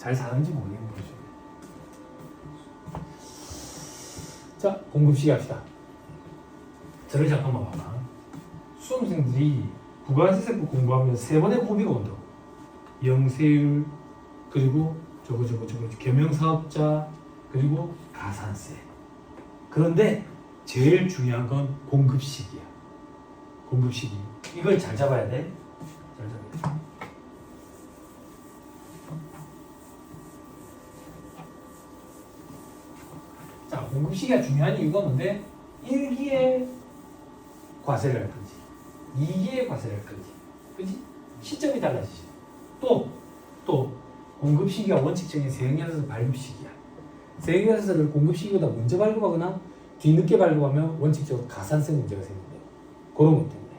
잘 사는지 모르겠는 거죠. 자, 공급시기 합시다. 저를 잠깐만 봐봐. 수험생들이 부가세세법 공부하면 세 번의 고비가 온다고. 영세율, 그리고 저거 겸용사업자, 그리고 가산세. 그런데 제일 중요한 건 공급시기야. 공급시기. 이걸 잘 잡아야 돼. 잘 잡아야 돼. 자, 공급시기가 중요한 이유가 뭔데? 1기에 과세를 할 건지 2기에 과세를 할 건지, 그지? 시점이 달라지죠. 또 공급시기가 원칙적인 세형연에서 발급시기야. 세형연에서를 공급시기보다 먼저 발급하거나 뒤늦게 발급하면 원칙적으로 가산세 문제가 생긴대요. 그런 것 때문에.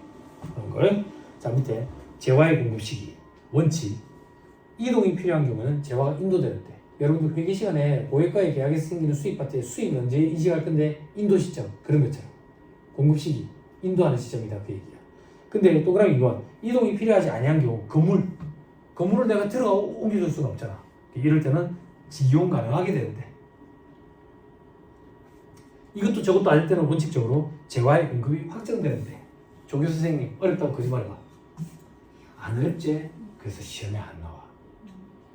그런 걸. 자, 밑에 재화의 공급시기 원칙. 이동이 필요한 경우는 재화가 인도되는데, 여러분들 회계 시간에 고객과의 계약에서 생기는 수익 파트에 수익을 언제 인식할 건데 인도 시점, 그런 것처럼 공급 시기 인도하는 시점이다, 그 얘기야. 근데 동그라미 2번, 이동이 필요하지 아니한 경우 건물을 내가 들어가 옮겨줄 수는 없잖아. 이럴 때는 지용 가능하게 되는데, 이것도 저것도 아닐 때는 원칙적으로 재화의 공급이 확정되는데, 조교수 선생님 어렵다고 거짓말해봐. 안 어렵지? 그래서 시험에 안 나와.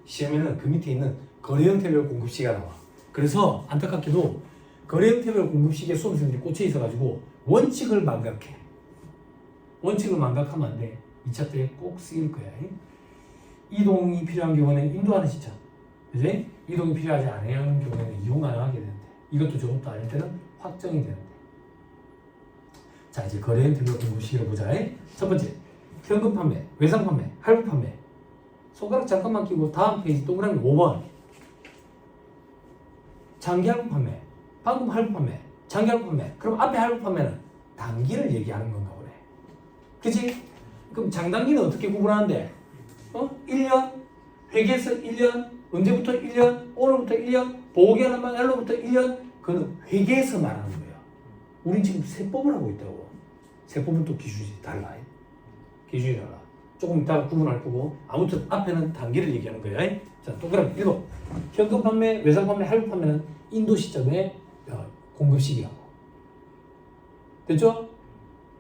시험에는 그 밑에 있는 거래 형태별 공급시기가 나와. 그래서 안타깝게도 거래 형태별 공급시기에 수험생들이 꽂혀 있어가지고 원칙을 망각해. 원칙을 망각하면 안 돼. 2차 때 꼭 쓰일 거야. 이동이 필요한 경우는 인도하는 시점, 그지? 이동이 필요하지 않은 경우에는 이용 가능하게 되는데, 이것도 저것도 아닐 때는 확정이 되는데. 자, 이제 거래 형태별 공급시기를 보자. 첫 번째, 현금 판매, 외상 판매, 할부 판매. 손가락 잠깐만 끼고 다음 페이지 동그라미 5번. 장기 할부 판매, 방금 할부 판매, 장기 할부 판매. 그럼 앞에 할부 판매는 단기를 얘기하는 건가 보네. 그치? 그럼 장단기는 어떻게 구분하는데? 1년? 회계에서 1년? 언제부터 1년? 오늘부터 1년? 보호기한 날로부터 1년? 그건 회계에서 말하는 거야. 우린 지금 세법을 하고 있다고. 세법은 또 기준이 달라. 기준이 달라. 조금 이따 구분할 거고, 아무튼 앞에는 단기를 얘기하는 거야. 자, 동그라미 1번. 현금 판매, 외상 판매, 할부 판매는 인도 시점의 공급 시기라고. 됐죠?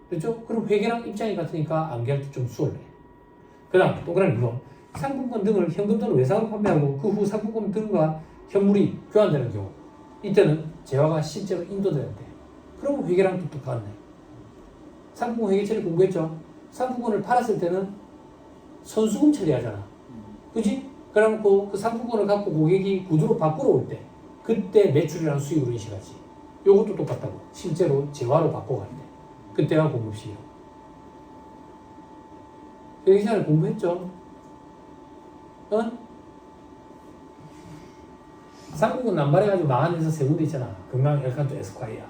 됐죠? 그럼 회계랑 입장이 같으니까 암기할 때 좀 수월해. 그 다음 동그라미 2번. 상품권 등을 현금 또는 외상으로 판매하고 그 후 상품권 등과 현물이 교환되는 경우, 이때는 재화가 실제로 인도되는데, 그럼 회계랑 또 똑같네. 상품권 회계 처리 공부했죠? 상품권을 팔았을 때는 선수금 처리하잖아. 그지? 그래놓고 그 상품권을 갖고 고객이 구두로 바꾸러 올 때, 그때 매출이라는 수익으로 인식하지. 요것도 똑같다고. 실제로 재화로 바꿔갈 때, 그때가 공급시기요. 회계 시간에 공부했죠? 상품권 남발해가지고 망한 데서 세 군데 있잖아. 금강 엘칸토 에스콰이어.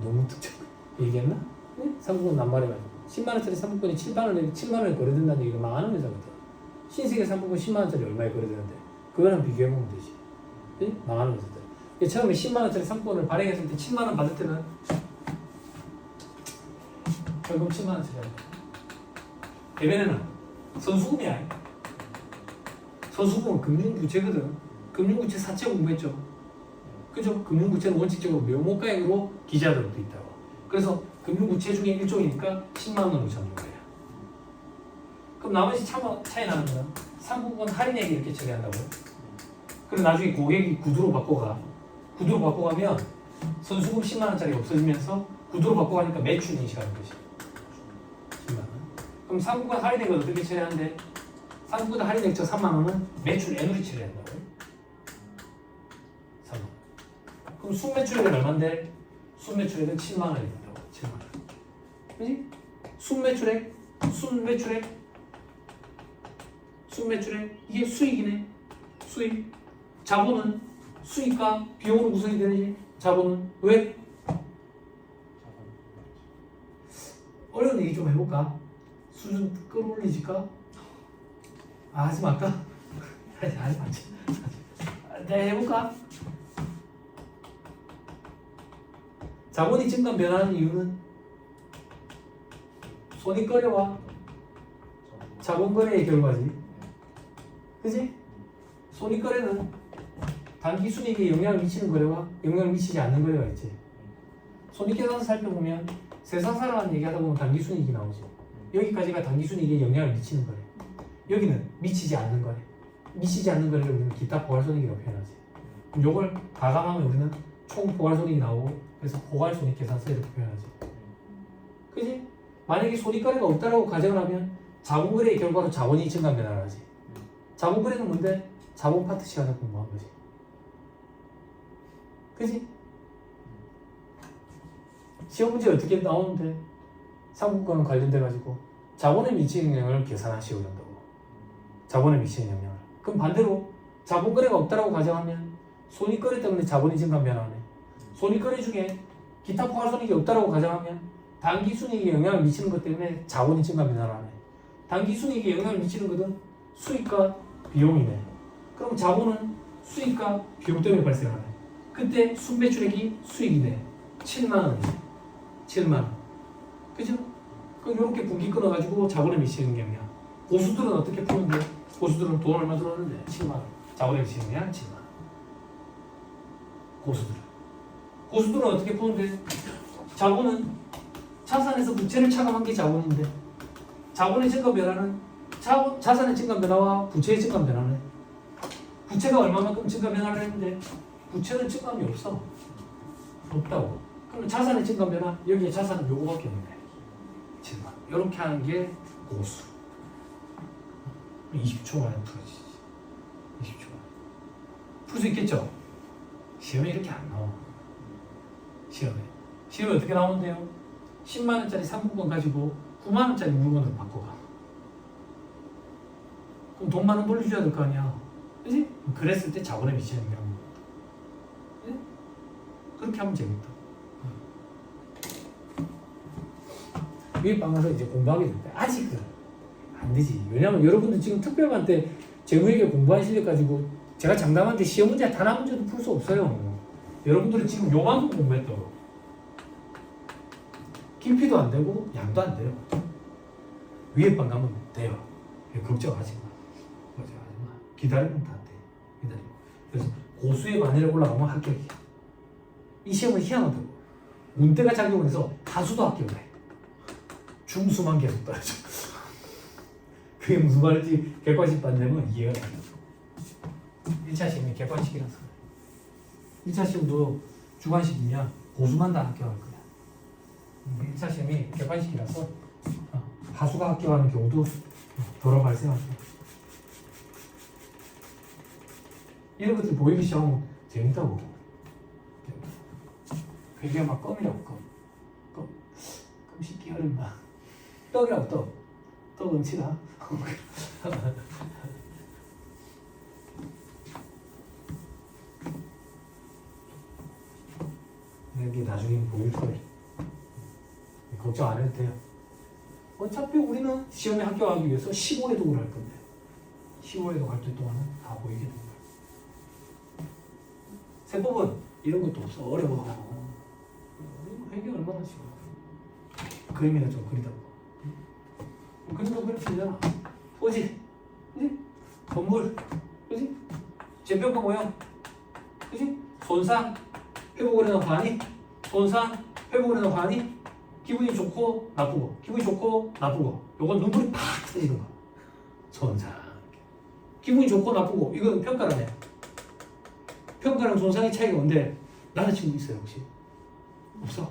너무 특정. 얘기했나? 네? 상품권 남발해가지고 10만원짜리 상품권이 7만원에 거래된다는 얘기가 망하는 회사거든. 신세계 상품권 10만원짜리 얼마에 거래되는데, 그거랑 비교해보면 되지. 네? 망하는 회사들. 처음에 10만원짜리 상품권을 발행했을 때 7만원 받을 때는 결국 7만원짜리 합니다. 대변에는 선수금이야. 선수금은 금융부채거든. 금융부채 사채 공부했죠. 그죠? 금융부채는 원칙적으로 명목가액으로 기재하도록 돼 있다고. 그래서 금융부채 중에 일종이니까 10만원으로 잡는 거야. 그럼 나머지 차이 나는 거는 상품권 할인액 이렇게 처리한다고. 그리고 나중에 고객이 구두로 바꿔가. 구두로 바꿔가면 선수금 10만원짜리 없어지면서 구두로 바꿔가니까 매출 인식하는 거지. 10만원. 그럼 상품권 할인액을 어떻게 처리하는데? 상품권 할인액 저 3만원은 매출 N으로 처리한다고. 3만원. 그럼 순매출액은 얼만데? 순매출액은 7만원이 된다고. 7만원. 그지? 순매출액, 이게 수익이네. 수익. 자본은 수익과 비용으로 구성이 되지. 자본은 왜? 어려운 얘기 좀 해볼까? 수준 끌어올리질까? 하지 말까? 하지 말자. 내가 해볼까? 자본이 증감 변하는 이유는 손익거래와 자본거래의 결과지. 그지? 손익거래는 단기 순이익에 영향을 미치는 거래와 영향을 미치지 않는 거래가 있지. 손익계산 살펴보면 세상사랑 얘기하다 보면 단기 순이익이 나오지. 여기까지가 단기 순이익에 영향을 미치는 거래. 여기는 미치지 않는 거래. 미치지 않는 거래를 우리는 기타 포괄손익이라고 표현하지. 그럼 요걸 가감하면 우리는 총 포괄손익이 나오고 그래서 포괄손익계산서 이렇게 표현하지. 그지? 만약에 손익거래가 없다라고 가정을 하면 자본거래의 결과로 자본이 증감 변화를 하지. 자본거래는 뭔데? 자본 파트 시간을 공부한 거지. 그지? 시험 문제 어떻게 나오는데? 상품과는 관련돼가지고 자본에 미치는 영향을 계산하시오 된다고. 자본에 미치는 영향을. 그럼 반대로 자본거래가 없다라고 가정하면 손익거래 때문에 자본이 증감 변화하네. 손익거래 중에 기타 포괄손익이 없다라고 가정하면 단기 순이익에 영향을 미치는 것 때문에 자본이 증감 변화를 하네. 단기 순이익에 영향을 미치는 것은 수익과 비용이네. 그럼 자본은 수익과 비용 때문에 발생하네. 그때 순매출액이 수익이네. 7만 원이네. 7만 원. 그죠? 그럼 이렇게 분기 끊어가지고 자본에 미치는 게 뭐야? 고수들은 어떻게 푸는데? 고수들은 돈 얼마 들었는데? 7만 원. 자본에 미치는 게 7만 원. 고수들은 어떻게 푸는데? 자본은 자산에서 부채를 차감한 게 자본인데 자본의 증감 변화는 자산의 증감 변화와 부채의 증감 변화네. 부채가 얼마만큼 증감 변화를 했는데 부채는 증감이 없어. 없다고. 그럼 자산의 증감 변화 여기에 자산은 요거밖에 없네. 증감. 이렇게 하는 게 고수. 20초 만에 풀어지지. 20초 만에. 풀 수 있겠죠? 시험에 이렇게 안 나와. 시험에 어떻게 나오는데요? 10만원짜리 상품권 가지고 9만원짜리 물건으로 바꿔가. 그럼 돈 많은 돌려줘야 될 거 아니야. 그지? 그랬을 때 자본에 미치는 영향. 그지? 그렇게 하면 재밌다. 위에 방 가서 이제 공부하게 될 때 아직은 안 되지. 왜냐면 여러분들 지금 특별반 때 재무회계 공부한 실력 가지고 제가 장담한데 시험 문제 단 한 문제도 풀 수 없어요. 여러분들은 지금 요만큼 공부했다고. 깊이도 안 되고 양도 안 돼요. 위에 방 가면 돼요. 걱정하지 마. 걱정하지 마. 기다리면 다 돼. 기다리고. 그래서 고수의 관열에 올라가면 합격이야. 이 시험은 희한하다고. 문대가 작용을 해서 하수도 합격을 해. 중수만 계속 떨어져. 그게 무슨 말인지 객관식 반대면 이해가 안 돼. 1차 시험이 객관식이라서. 1차 시험도 주관식이면 고수만 다 합격할 거야. 1차 시험이 객관식이라서 하수가 합격하는 경우도 더러 발생하죠. 이런 것들 보이기 시작하면 재밌다고. 그게 막 껌이라고 껌 씻기 어렵나. 떡이라고 떡 음치나. 이게 나중에 보일 거예요. 걱정 안 해도 돼요. 어차피 우리는 시험에 합격하기 위해서 15회독을 할 건데 15회독 할 때 동안은 다 보이게 됩니다. 세법은 이런 것도 없어. 어려워. 회계 얼마나 쉬워. 그림이나 좀 그리다 보고. 그림도 그려지잖아. 토지, 그지? 건물, 그지? 재평가 모형, 그지? 손상, 회복을 해놓은 환이, 손상, 회복을 해놓은 환이, 기분이 좋고 나쁘고, 기분이 좋고 나쁘고, 요건 눈물이 팍 터지는 거. 손상. 기분이 좋고 나쁘고, 이건 평가라네. 평가랑 손상의 차이가 뭔데? 남자친구 있어요 혹시? 없어?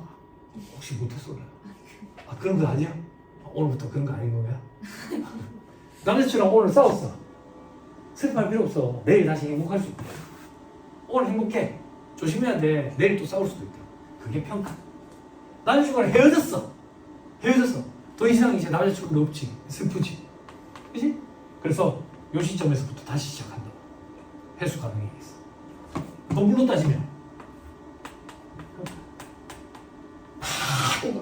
혹시 못했어? 아 그런 거 아니야? 오늘부터 그런 거 아닌 거야? 남자친구랑 오늘 싸웠어. 슬퍼할 필요 없어. 내일 다시 행복할 수 있다. 오늘 행복해. 조심해야 돼. 내일 또 싸울 수도 있다. 그게 평가. 남자친구랑 헤어졌어. 더 이상 이제 남자친구도 없지. 슬프지. 그치? 그래서 요 시점에서부터 다시 시작한다. 회수 가능해 있어. 건물로 따지면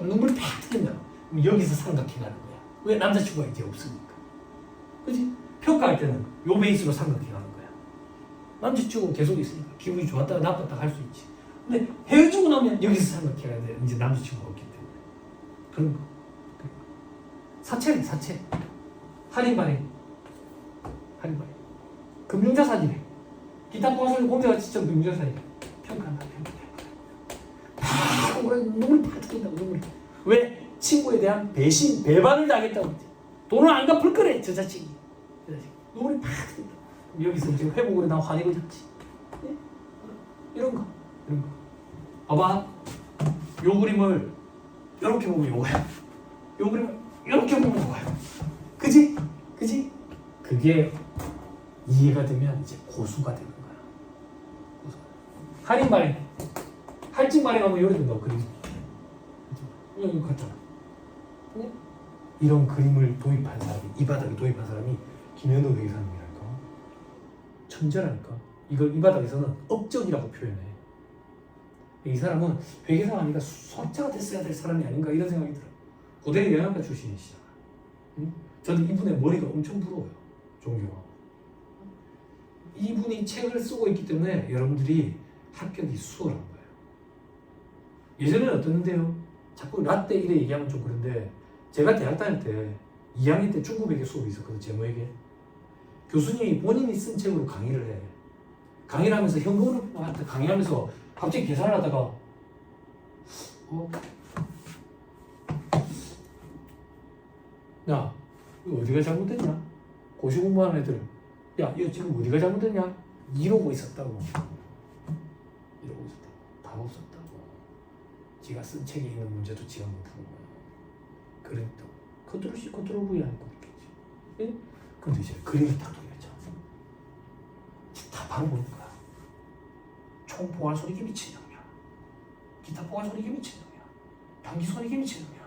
눈물이 팍 튀긴다. 여기서 삼각해가는 거야. 왜? 남자친구가 이제 없으니까. 그치? 평가할 때는 요 베이스로 삼각해가는 거야. 남자친구 계속 있으니까 기분이 좋았다가 나빴다 할 수 있지. 근데 헤어지고 나면 여기서 삼각해야 돼. 이제 남자친구가 없기 때문에. 그런 거. 사채래, 사채. 할인 발행. 금융자산이래. 기타 포화소리 공자가 진짜 명정사니까 평가한다. 눈물이 팍 터진다고 눈물이. 왜? 친구에 대한 배신, 배반을 당했다고. 돈을 안 갚을 거래 저 자식이. 눈물이 팍 터진다. 여기서 지금 회복으로 나 화내고 잡지. 네? 이런 거. 봐봐. 요 그림을 이렇게 보면 요거야. 요 그림을 이렇게 보면 요거야. 그지? 그게 이해가 되면 이제 고수가 되는 거야. 할인 발행. 할증 발행하면 요리 된다고 그림. 이거 같잖아. 네? 이런 그림을 도입한 사람이, 이 바닥에 도입한 사람이 김현우 회계사님이랄까. 천재라니까. 이걸 이 바닥에서는 업적이라고 표현해. 이 사람은 회계사가 아니라 수학자가 됐어야 될 사람이 아닌가 이런 생각이 들어요. 고대 영양가 출신이시잖아. 응? 저는 이분의 머리가 엄청 부러워요. 존경하고. 이분이 책을 쓰고 있기 때문에 여러분들이 합격이 수월한 거예요. 예전에는 어땠는데요? 자꾸 라떼 이래 얘기하면 좀 그런데 제가 대학 다닐 때 2학년 때 중국외계 수업이 있었거든. 제모외계. 교수님이 본인이 쓴 책으로 강의를 해. 강의를 하면서 현금으로 강의하면서 갑자기 계산을 하다가 야, 이거 어디가 잘못됐냐? 고시 공부하는 애들 야, 이거 지금 어디가 잘못됐냐? 이러고 있었다고. 다 없었다고. 지가 쓴 책에 있는 문제도 지가 못하는 거야. 그랬다고. 컨트롤 C, 컨트롤 V 하니까 그렇겠지. 예? 근데 이제 그림을 딱 돌렸잖아. 다 바로 보는 거야. 총 포괄 소리기 미친 놈이야. 기타 포괄 소리기 미친 놈이야. 단기 소리기 미친 놈이야.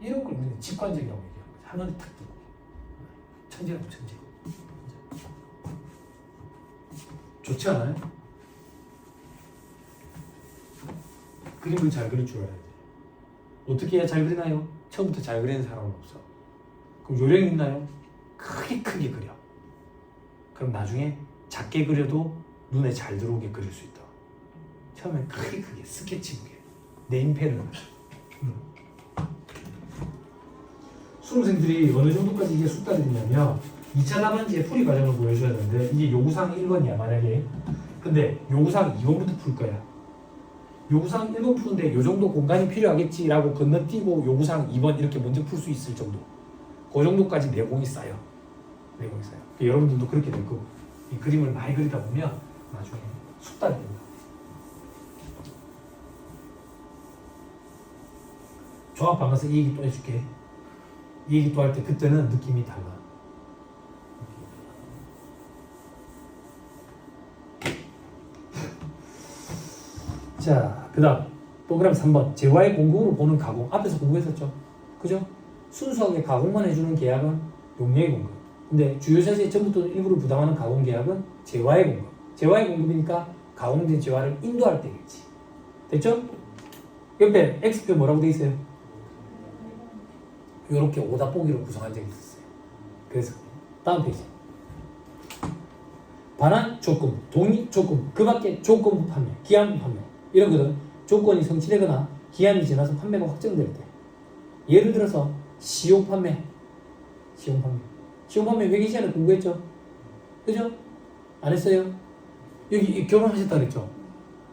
이런 걸 우리는 직관적이라고 얘기하는 거지. 하늘에 탁 뜨고. 천재라고 천재. 좋지 않아요? 그림을 잘 그릴 줄 알아야 돼. 어떻게 해야 잘 그리나요? 처음부터 잘 그리는 사람은 없어. 그럼 요령이 있나요? 크게 그려. 그럼 나중에 작게 그려도 눈에 잘 들어오게 그릴 수 있다. 처음엔 크게 스케치북에 네임펜을 수능생들이 어느 정도까지 이게 숙달이 되냐면 2차 답안지의 풀이 과정을 보여줘야 되는데 이게 요구사항 1번이야 만약에. 근데 요구사항 2번부터 풀 거야. 요구사항 1번 푸는데 요 정도 공간이 필요하겠지라고 건너뛰고 요구사항 2번 이렇게 먼저 풀 수 있을 정도. 그 정도까지 내공이 쌓여. 그러니까 여러분들도 그렇게 될 거고. 이 그림을 많이 그리다 보면 나중에 숙달이 됩니다. 조합 반가서 이 얘기 또 해줄게. 이 얘기 또 할 때 그때는 느낌이 달라. 자, 그 다음 동그라미 3번 재화의 공급으로 보는 가공. 앞에서 공부했었죠? 그죠? 순수하게 가공만 해주는 계약은 용량의 공급. 근데 주요 자재의 전부 또는 일부를 부담하는 가공 계약은 재화의 공급. 재화의 공급이니까 가공된 재화를 인도할 때겠지. 됐죠? 옆에 X표 뭐라고 돼 있어요? 이렇게 오답보기로 구성한 적이 있었어요. 그래서 다음 페이지. 반환 조건, 동의 조건, 그 밖에 조건부 판매, 기한부 판매 이런 것은 조건이 성취되거나 기한이 지나서 판매가 확정될 때. 예를 들어서 시용 판매 회계 시간에 공부했죠? 그죠? 안 했어요? 여기 결혼하셨다 그랬죠?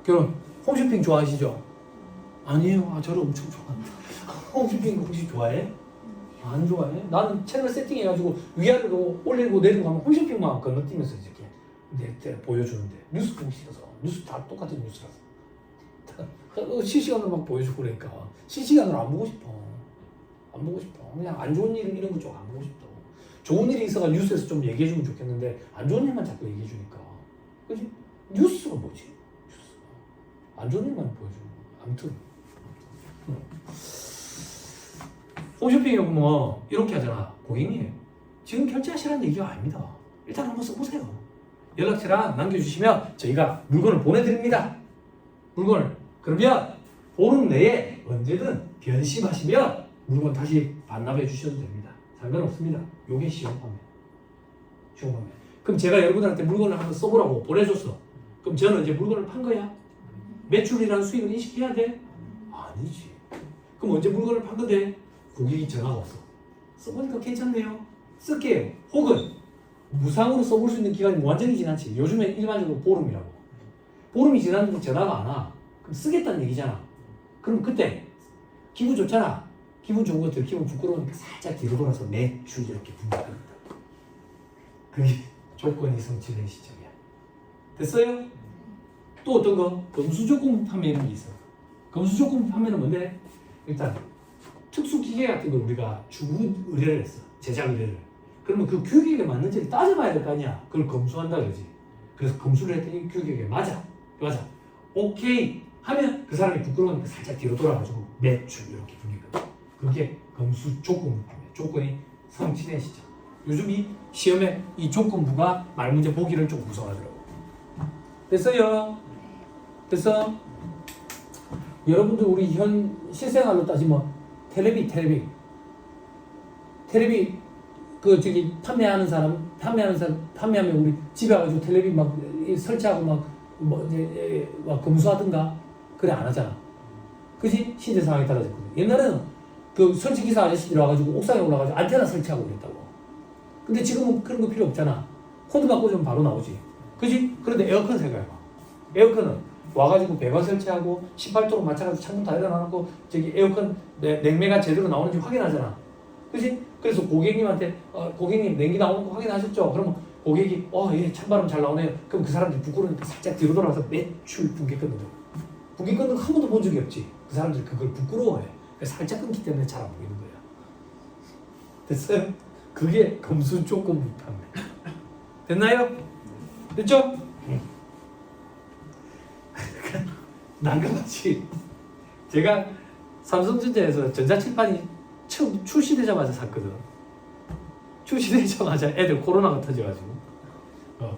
결혼 홈쇼핑 좋아하시죠? 아니에요. 저를 엄청 좋아합니다. 홈쇼핑 혹시 좋아해? 안 좋아해? 나는 채널 세팅해가지고 위아래로 올리고 내리고 하면 홈쇼핑만 건너뛰면서 이렇게 내 보여주는데 뉴스 보기 싫어서. 뉴스 다 똑같은 뉴스라서 실시간으로 막 보여주고 그러니까 실시간으로 안 보고 싶어. 그냥 안 좋은 일 이런 거 좀 안 보고 싶다. 좋은 일이 있어가 뉴스에서 좀 얘기해주면 좋겠는데 안 좋은 일만 자꾸 얘기해주니까. 그치? 뉴스가 뭐지? 안 좋은 일만 보여주는 거. 아무튼 홈쇼핑에 보면 이렇게 하잖아. 고객님 지금 결제하시라는 얘기가 아닙니다. 일단 한번 써보세요. 연락처랑 남겨주시면 저희가 물건을 보내드립니다. 그러면 보름 내에 언제든 변심하시면 물건 다시 반납해 주셔도 됩니다. 상관없습니다. 요게 시용 판매. 그럼 제가 여러분들한테 물건을 한번 써보라고 보내줬어. 그럼 저는 이제 물건을 판 거야? 매출이라는 수익을 인식해야 돼? 아니지. 그럼 언제 물건을 판 건데? 고객이 전화가 왔어. 써보니까 괜찮네요. 쓸게요. 혹은 무상으로 써볼 수 있는 기간이 완전히 지났지. 요즘에 일반적으로 보름이라고. 보름이 지났는데 전화가 안 와. 그럼 쓰겠다는 얘기잖아. 그럼 그때 기분 좋잖아. 기분 좋은 것들, 기분 부끄러우니까 살짝 뒤로 돌아서 매출 이렇게 분석합니다. 그게 조건이 성취된 시점이야. 됐어요? 또 어떤 거? 검수조건 판매 이런 게 있어. 검수조건 판매는 뭔데? 일단 특수기계 같은 걸 우리가 주문 의뢰를 했어. 제작 의뢰를. 그러면 그 규격에 맞는지를 따져봐야 될 거 아니야. 그걸 검수한다 그러지. 그래서 검수를 했더니 규격에 맞아. 맞아. 오케이 하면 그 사람이 부끄러우니까 살짝 뒤로 돌아가지고 매출 이렇게 분기거든. 그게 검수조건 판매. 조건이 성취된 시점. 요즘 이 시험에 이 조건부가 말문제 보기를 좀 구성하더라고. 됐어요? 됐어? 여러분들 우리 현 실생활로 따지면 텔레비 그 저기 판매하면 우리 집에 와가지고 텔레비 막 설치하고 막 이제 막 검수하든가 그래 안 하잖아. 그지? 시대 상황이 달라졌거든. 옛날에는 그 설치 기사 아저씨들이 와가지고 옥상에 올라가지고 안테나 설치하고 그랬다고. 근데 지금은 그런 거 필요 없잖아. 코드만 꽂으면 바로 나오지. 그지? 그런데 에어컨 생각해봐. 에어컨은 와가지고 배관 설치하고 18도로 맞춰가지고 창문 다 열어놔놓고 저기 에어컨 냉매가 제대로 나오는지 확인하잖아. 그지? 그래서 고객님한테 고객님 냉기 나오는 거 확인하셨죠? 그러면 고객이 예 찬바람 잘 나오네요. 그럼 그 사람들이 부끄러우니까 살짝 뒤로 돌아가서 매출 붕괴 끊는 거야. 붕괴 끊는 거 한 번도 본 적이 없지. 그 사람들이 그걸 부끄러워해. 살짝 끊기 때문에 잘 안 보이는 거야. 됐어요? 그게 검수조건부 판매. 됐나요? 됐죠? 난감하지. 제가 삼성전자에서 전자칠판이 처음 출시되자마자 샀거든. 출시되자마자 애들 코로나가 터져가지고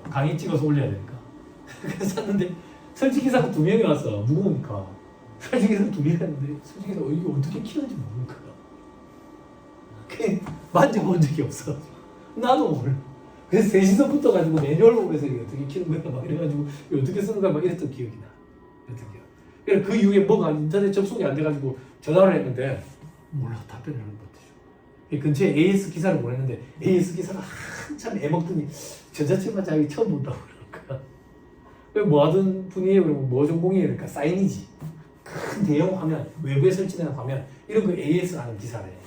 강의 찍어서 올려야 되니까 그래서 샀는데 설치기사가 2명이 왔어. 무거우니까 설치기사 2명이 왔는데 설치기사가 이게 어떻게 키우는지 모르는 거야. 만져본 적이 없어. 나도 몰라. 그래서 셋이서 붙어가지고 매뉴얼 보면서 이게 어떻게 키우는 거야 막 이래가지고 어떻게 쓰는 거야 막 이랬던 기억이 나. 그래서 그 이후에 뭐가 인터넷 접속이 안 돼가지고 전화를 했는데 몰라 답변을 못해줘. 근처에 AS 기사를 보냈는데 AS 기사가 한참 애먹더니 전자책만 자기 처음 본다고 그러니까 뭐 하던 분이에요? 그러면 뭐 전공이에요? 그러니까 사인이지. 큰 대형 화면 외부에 설치되는 화면 이런 거 AS 하는 기사래.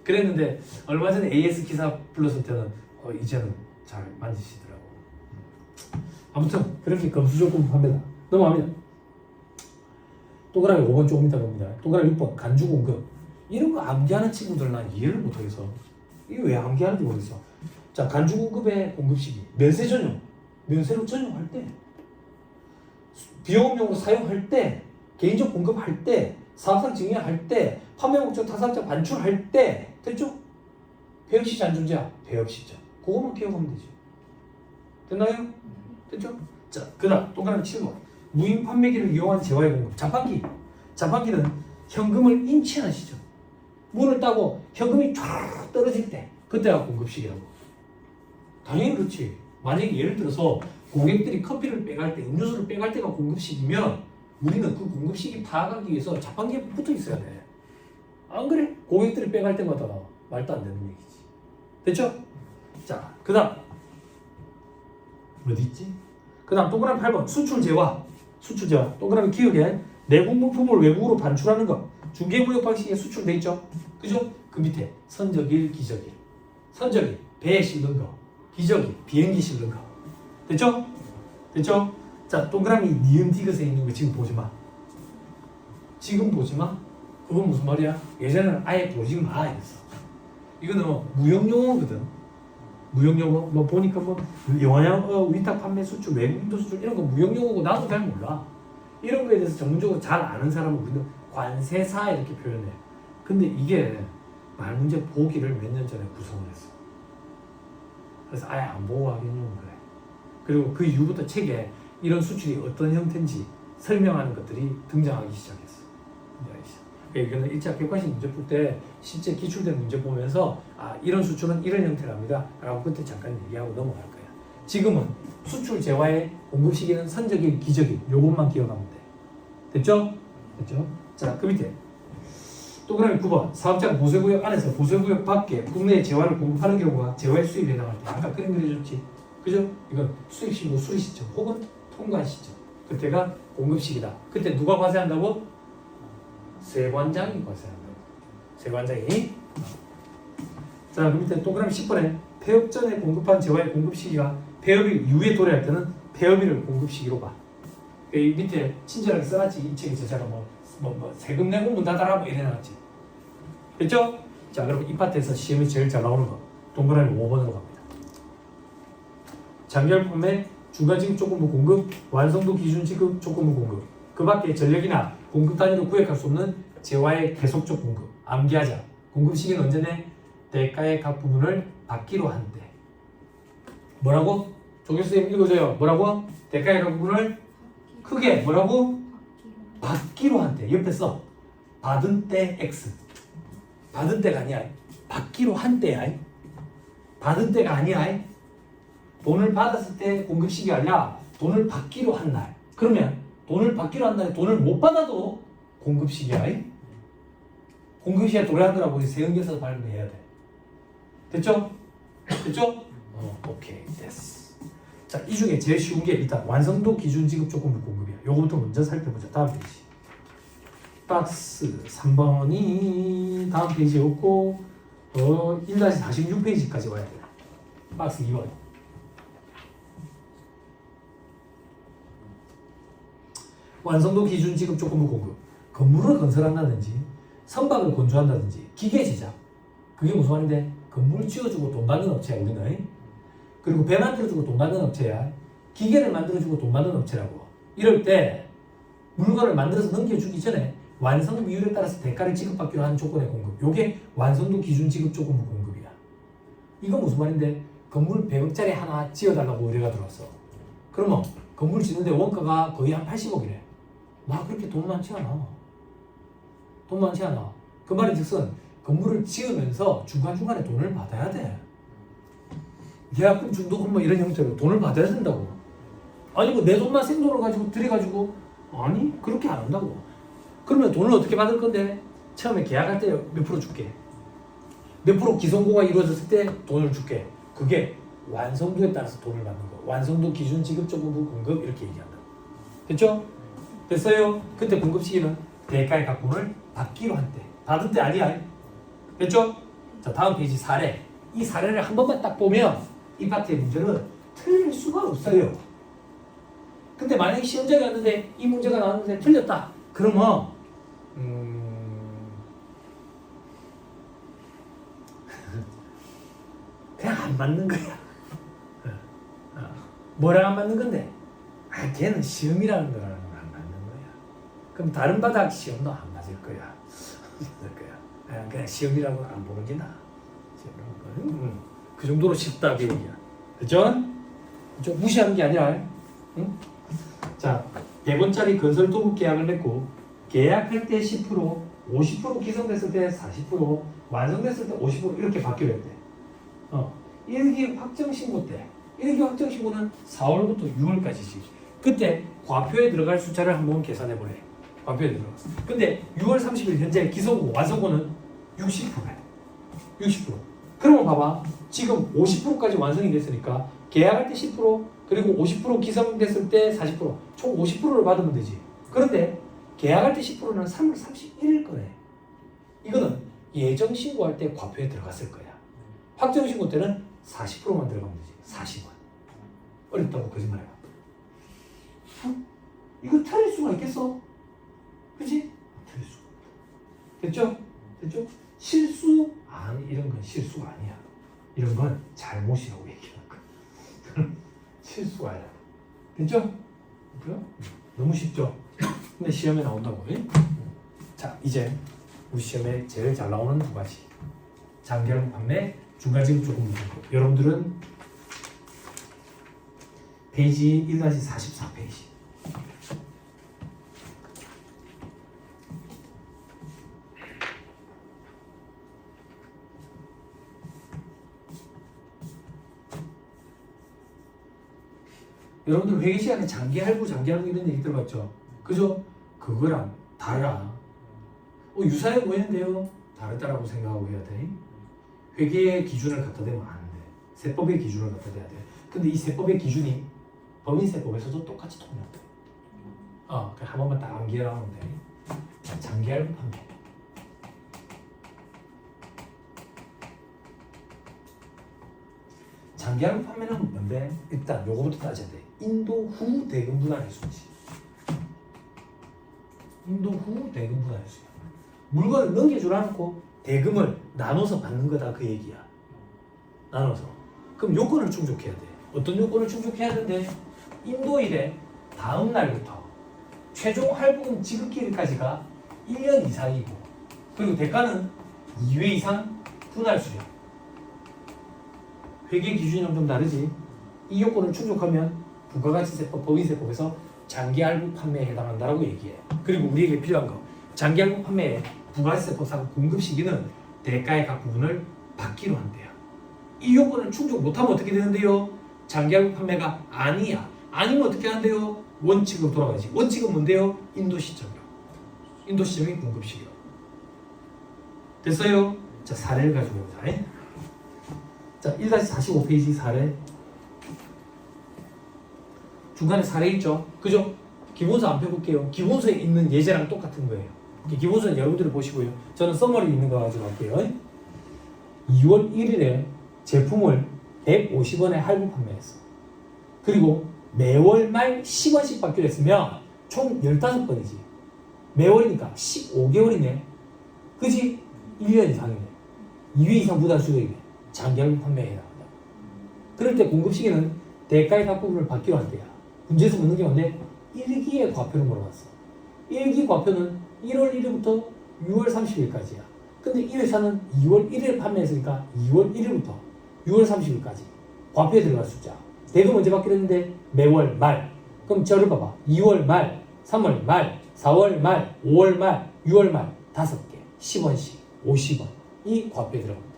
그랬는데 얼마 전에 AS 기사 불렀을 때는 이제는 잘 만지시더라고. 아무튼 그렇게 검수조건 판매다. 넘어갑니다. 동그라미 5번 조금 이따 봅니다. 동그라미 6번 간주공급. 이런 거 암기하는 친구들 난 이해를 못하겠어. 이거 왜 암기하는지 모르겠어. 자, 간주공급의 공급시기. 면세 전용. 면세로 전용할 때, 비용용으로 사용할 때, 개인적 공급할 때, 사업상 증여할 때, 판매 목적 타산자 반출할 때, 됐죠? 폐역시 잔존자, 폐역시자. 그거만 기억하면 되지. 됐나요? 됐죠? 자, 그 다음 동그라미 7번. 무인 판매기를 이용한 재화의 공급. 자판기. 자판기는 현금을 인치하는 시점. 문을 따고 현금이 쫙 떨어질 때, 그때가 공급시기라고. 당연히 그렇지. 만약에 예를 들어서 고객들이 커피를 빼갈 때, 음료수를 빼갈 때가 공급시기면 우리는 그 공급시기 파악하기 위해서 자판기에 붙어 있어야 돼. 안 그래? 고객들이 빼갈 때마다 말도 안 되는 얘기지. 됐죠? 자, 그 다음 어디 있지? 그 다음 동그라미 8번 수출 재화. 수출 재화. 동그라미 기억에 내국 물품을 외국으로 반출하는 것. 중개무역 방식에 수출돼 있죠? 그죠? 그 밑에 선적일, 기적일. 선적일 배에 실는 거. 기적일 비행기 실는 거. 됐죠? 됐죠? 자, 동그라미 니은 디귿에 있는 거 지금 보지 마. 지금 보지 마. 그건 무슨 말이야? 예전에는 아예 보지 마 이랬어. 이거는 무역용어거든. 무역용어. 뭐 보니까 뭐 영화영어, 위탁 판매 수출, 외국인도 수출 이런 거 무역용어고 나도 잘 몰라. 이런 거에 대해서 전문적으로 잘 아는 사람은 우리는 관세사 이렇게 표현해. 근데 이게 말문제 보기를 몇 년 전에 구성을 했어. 그래서 아예 안 보고 하겠냐고 그래. 그리고 그 이후부터 책에 이런 수출이 어떤 형태인지 설명하는 것들이 등장하기 시작했어. 이거는 1차 객관식 문제 풀 때 실제 기출된 문제 보면서 이런 수출은 이런 형태랍니다 라고 그때 잠깐 얘기하고 넘어갈 거야. 지금은 수출 재화의 공급 시기는 선적일, 기적일 요것만 기억하면 돼. 됐죠? 됐죠? 자, 그 밑에 동그라미 9번. 사업자가 보세구역 안에서 보세구역 밖에 국내에 재화를 공급하는 경우가 재화의 수입에 해당할 때 아까 그림 그려줬지. 그죠? 이건 수입 시고 수리 시점 혹은 통관 시점. 그때가 공급 시기다. 그때 누가 과세한다고? 세관장이 과세한다고. 세관장이. 자, 그럼 밑에 동그라미 10번에 폐업 전에 공급한 재화의 공급 시기가 폐업일 이후에 도래할 때는 폐업일을 공급 시기로 봐. 이 밑에 친절하게 써놨지. 이 책에 저자가 세금 내고 문 닫아라 뭐 이래놨지. 됐죠? 자, 그럼 이 파트에서 시험에 제일 잘 나오는 거 동그라미 5번으로 갑니다. 장기할 판매, 중간 지급 조건부 공급, 완성도 기준 지급 조건부 공급. 그 밖에 전력이나 공급 단위로 구획할 수 없는 재화의 계속적 공급. 암기하자. 공급 시기는 언제네? 대가의 각 부분을 받기로 한대. 뭐라고? 조교수님 읽어줘요. 뭐라고? 대가의 각 부분을 크게 뭐라고? 받기로 한대. 옆에 써. 받은 때 X. 받은 때가 아니야. 받기로 한 때야. 받은 때가 아니야. 돈을 받았을 때 공급 시기가 아니라 돈을 받기로 한 날. 그러면 돈을 받기로 한 날에 돈을 못 받아도 공급 시기야. 공급 시기가 도래하더라고. 세금계에서 발표해야 돼. 됐죠? 됐죠? 오케이. 됐어. 자, 이 중에 제일 쉬운 게 일단 완성도 기준 지급 조건부 공급이야. 요거부터 먼저 살펴보자. 다음 페이지. 박스 3번이 다음 페이지였고 1-46페이지까지 와야 돼. 박스 2번. 완성도 기준 지급 조건부 공급. 건물을 건설한다든지 선박을 건조한다든지 기계 제작. 그게 무슨 말인데? 건물을 지어주고 돈 받는 업체야 우리는. 그리고 배 만들어주고 돈 받는 업체야. 기계를 만들어주고 돈 받는 업체라고. 이럴 때 물건을 만들어서 넘겨주기 전에 완성 비율에 따라서 대가를 지급받기로 하는 조건의 공급. 요게 완성도 기준 지급 조건부 공급이야. 이거 무슨 말인데? 건물 100억짜리 하나 지어달라고 의뢰가 들어왔어. 그러면 건물 짓는데 원가가 거의 한 80억이래. 나 그렇게 돈 많지 않아. 돈 많지 않아. 그 말인 즉슨 건물을 지으면서 중간중간에 돈을 받아야 돼. 계약금, 중도금 뭐 이런 형태로 돈을 받아야 된다고. 아니 뭐 내 돈만 생돈을 가지고 들여가지고 아니 그렇게 안 한다고. 그러면 돈을 어떻게 받을 건데? 처음에 계약할 때 몇 프로 줄게. 몇 프로 기성고가 이루어졌을 때 돈을 줄게. 그게 완성도에 따라서 돈을 받는 거. 완성도 기준 지급 조건부 공급 이렇게 얘기한다. 됐죠? 됐어요? 그때 공급 시기는 대가의 각본을 받기로 한대. 받은 때 아니야. 됐죠? 자, 다음 페이지 사례. 이 사례를 한 번만 딱 보면 이 파트의 문제는 틀릴 수가 없어요. 근데 만약에 시험장에 왔는데 이 문제가 나왔는데 틀렸다. 그러면 그냥 안 맞는 거야. 뭐랑 안 맞는 건데? 걔는 시험이라는 거랑 안 맞는 거야. 그럼 다른 바닥 시험도 안 맞을 거야. 그냥 시험이라고 안 보는 게 나아. 그 정도로 쉽다 그 얘기야. 그죠? 좀 무시하는 게 아니라. 응? 자, 100원짜리 건설 도급 계약을 맺고 계약할 때 10%, 50% 기성됐을 때 40%, 완성됐을 때 50% 이렇게 바뀌어야 돼. 일기 확정 신고 때, 일기 확정 신고는 4월부터 6월까지지. 그때 과표에 들어갈 숫자를 한번 계산해 보래. 과표에 들어갔어. 근데 6월 30일 현재 기성고, 완성고는 60%야. 60%. 그러면 봐봐. 지금 50%까지 완성이 됐으니까 계약할 때 10%, 그리고 50% 기성됐을 때 40%, 총 50%를 받으면 되지. 그런데 계약할 때 10%는 3월 31일 거네. 이거는 예정 신고할 때 과표에 들어갔을 거야. 확정 신고 때는 40%만 들어가면 되지. 40원. 어렵다고 거짓말해봐. 이거 틀릴 수가 있겠어? 그치? 틀릴 수가 없다. 됐죠? 됐죠? 실수? 아니, 이런 건 실수가 아니야. 이런 건 잘못이라고 얘기하는 거야. 실수가 아니야. 됐죠? 그래요? 너무 쉽죠? 근데 시험에 나온다고. 자, 이제 우리 시험에 제일 잘 나오는 두 가지. 장기하고 판매, 중간지급 조건부 공급. 여러분들은 페이지 1-44페이지. 여러분들 회계 시간에 장기할부 이런 얘기 들어봤죠? 그죠? 그거랑 달라. 유사해 보이는데요. 다르다라고 생각하고 해야 돼. 회계의 기준을 갖다 대면 안 돼. 세법의 기준을 갖다 대야 돼. 근데 이 세법의 기준이 법인세법에서도 똑같이 통용돼. 한 번만 딱 암기하면 돼. 장기할부 판매. 장기할부 판매는 뭔데? 일단 요거부터 따져야 돼. 인도 후 대금 분할 횟수지. 인도 후 대금 분할 횟수야. 물건을 넘겨주라 놓고 대금을 나눠서 받는 거다 그 얘기야. 나눠서. 그럼 요건을 충족해야 돼. 어떤 요건을 충족해야 되는데 인도일의 다음 날부터 최종 할부금 지급기일까지가 1년 이상이고 그리고 대가는 2회 이상 분할수령. 회계 기준이랑 좀 다르지. 이 요건을 충족하면 부가가치세법, 법인세법에서 장기할부 판매에 해당한다라고 얘기해. 그리고 우리에게 필요한 거 장기할부 판매에 부가가치세법상 공급 시기는 대가의 각 부분을 받기로 한대요. 이 요건을 충족 못하면 어떻게 되는데요? 장기할부 판매가 아니야. 아니면 어떻게 한대요? 원칙으로 돌아가지. 원칙은 뭔데요? 인도 시점이요. 인도 시점이 공급 시기요. 됐어요? 자, 사례를 가지고 해보자. 자, 1-45페이지 사례. 중간에 사례 있죠? 그죠? 기본서 안 펴볼게요. 기본서에 있는 예제랑 똑같은 거예요. 기본서는 여러분들이 보시고요. 저는 서머리 있는 거 가지고 갈게요. 2월 1일에 제품을 150원에 할부 판매했어. 그리고 매월 말 10원씩 받기로 했으면 총 15번이지. 매월이니까 15개월이네. 그지? 1년 이상이네. 2회 이상 부담 수익이네. 장기할부 판매에 해당한다. 그럴 때 공급 시기는 대가의 각 부분을 받기로 할 때야. 문제에서 묻는 게 뭔데? 1기의 과표를 물어봤어. 1기 과표는 1월 1일부터 6월 30일까지야. 근데 이 회사는 2월 1일 판매했으니까 2월 1일부터 6월 30일까지 과표에 들어갈 숫자. 대금 언제 받기로 했는데 매월 말. 그럼 저를 봐봐. 2월 말, 3월 말, 4월 말, 5월 말, 6월 말 5개 10원씩 50원 이 과표에 들어갑니다.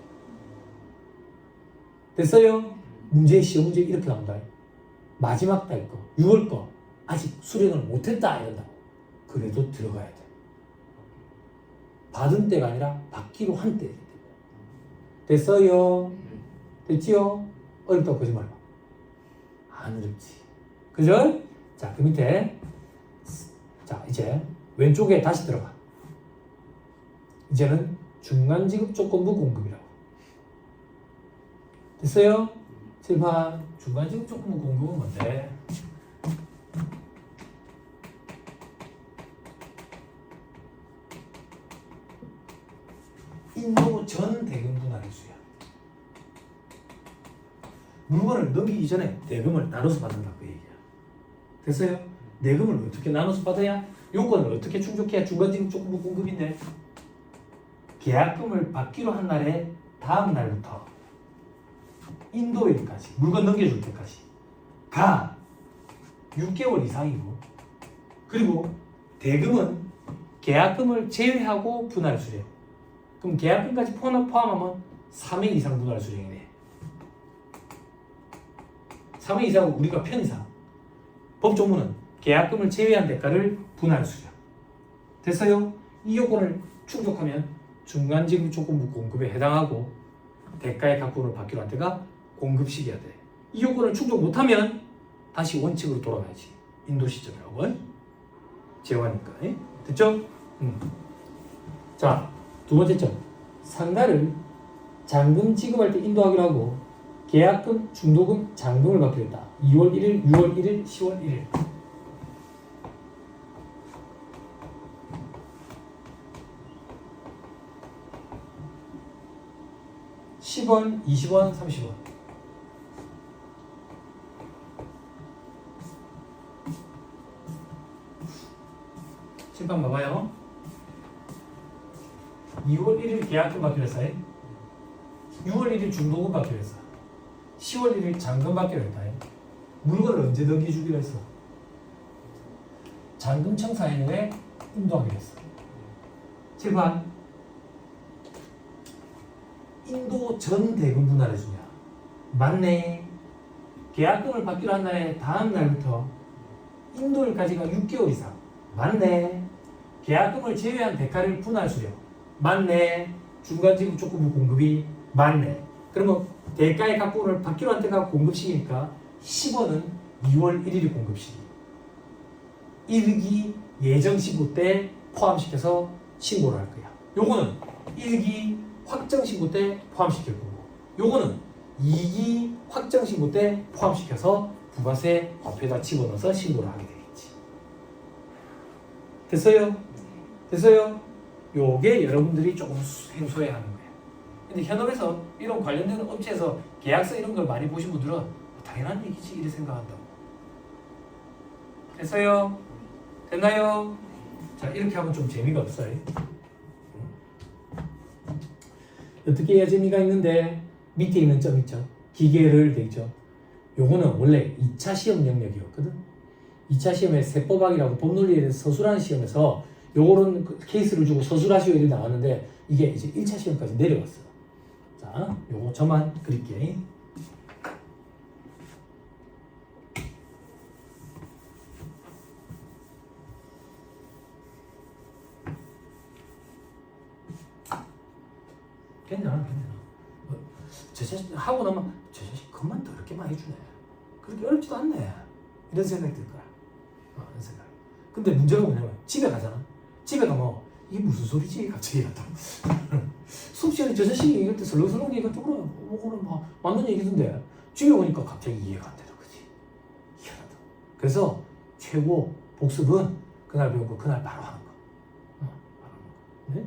됐어요? 문제 시험 문제 이렇게 나온다. 마지막 달 거, 6월 거 아직 수령을 못했다 이런다고. 그래도 들어가야 돼. 받은 때가 아니라 받기로 한 때. 됐어요? 됐지요? 어렵다고 보지 말고. 안 어렵지. 그죠? 자, 그 밑에. 자, 이제 왼쪽에 다시 들어가. 이제는 중간지급 조건부 공급이라고. 됐어요? 칠판 중간지급 조건부 공급은 뭔데? 인도 전 대금 분할 횟수야. 물건을 넘기기 전에 대금을 나눠서 받는다 그 얘기야. 됐어요? 대금을 어떻게 나눠서 받아야? 요건을 어떻게 충족해야 중간지급 조건부 공급인데? 계약금을 받기로 한 날에 다음 날부터 인도일까지 물건 넘겨줄 때까지 가 6개월 이상이고 그리고 대금은 계약금을 제외하고 분할 수령. 그럼 계약금까지 포함하면 3회 이상 분할 수령이네. 3회 이상은 우리가 편의상 법조문은 계약금을 제외한 대가를 분할 수령. 됐어요? 이 요건을 충족하면 중간지급 조건부 공급에 해당하고 대가의 각 부분을 받기로 한 때가 공급 시기야 돼. 이 요건을 충족 못하면 다시 원칙으로 돌아가야지. 인도 시점이라고. 제외하니까. 됐죠? 자, 두 번째 점. 상가를 잔금 지급할 때 인도하기로 하고 계약금, 중도금, 잔금을 받기로 했다. 2월 1일, 6월 1일, 10월 1일. (10원) (20원) (30원) 칠판 봐봐요. 2월 1일 계약금 받기로 했어. 6월 1일 중도금 받기로 했어. 10월 1일 잔금 받기로 했다. 물건을 언제 넘겨주기로 했어? 잔금 청사에 후에 인도하기로 했어. 칠판 인도 전 대금 분할 해주냐? 맞네. 계약금을 받기로 한 날에 다음 날부터 인도일까지가 6개월 이상. 맞네. 계약금을 제외한 대가를 분할 수령. 맞네. 중간지급 조건부 공급이 맞네. 그러면 대가의 각본을 받기로 한 때가 공급시기니까 10원은 2월 1일이 공급시기. 1기 예정신고 때 포함시켜서 신고를 할 거야. 요거는 1기 확정신고 때 포함시킬 거고, 요거는 2기 확정신고 때 포함시켜서 부가세 과표에다 집어넣어서 신고를 하게 되겠지. 됐어요? 됐어요? 요게 여러분들이 조금 생소해 하는 거예요. 근데 현업에서 이런 관련된 업체에서 계약서 이런 걸 많이 보신 분들은 당연한 얘기지 이렇게 생각한다고. 됐어요? 됐나요? 자, 이렇게 하면 좀 재미가 없어요. 어떻게 해야 재미가 있는데 밑에 있는 점 있죠? 기계를 돼 있죠? 요거는 원래 2차 시험 영역이었거든. 2차 시험에 세법학이라고 법논리에 대해서 서술하는 시험에서 요거는 케이스를 주고 서술하시오 이렇게 나왔는데 이게 이제 1차 시험까지 내려왔어. 자, 요거 저만 그릴게. 괜찮아. 저 자식 하고 나면 저 자식 그만 더럽게만 해주네. 그렇게 어렵지도 않네. 이런 생각이 들 거야. 이런 생각. 근데 문제가 뭐냐면 집에 가잖아. 집에 가면 이게 무슨 소리지? 갑자기 갔다. 수업 시간에 저 자식이 이럴 때 설렁설렁 얘기가 그래. 그거는 막 맞는 얘기던데 집에 오니까 갑자기 이해가 안 되는 거지. 희한하다. 그래서 최고 복습은 그날 배운 거 그날 바로 하는 거. 바로 하는 거. 네?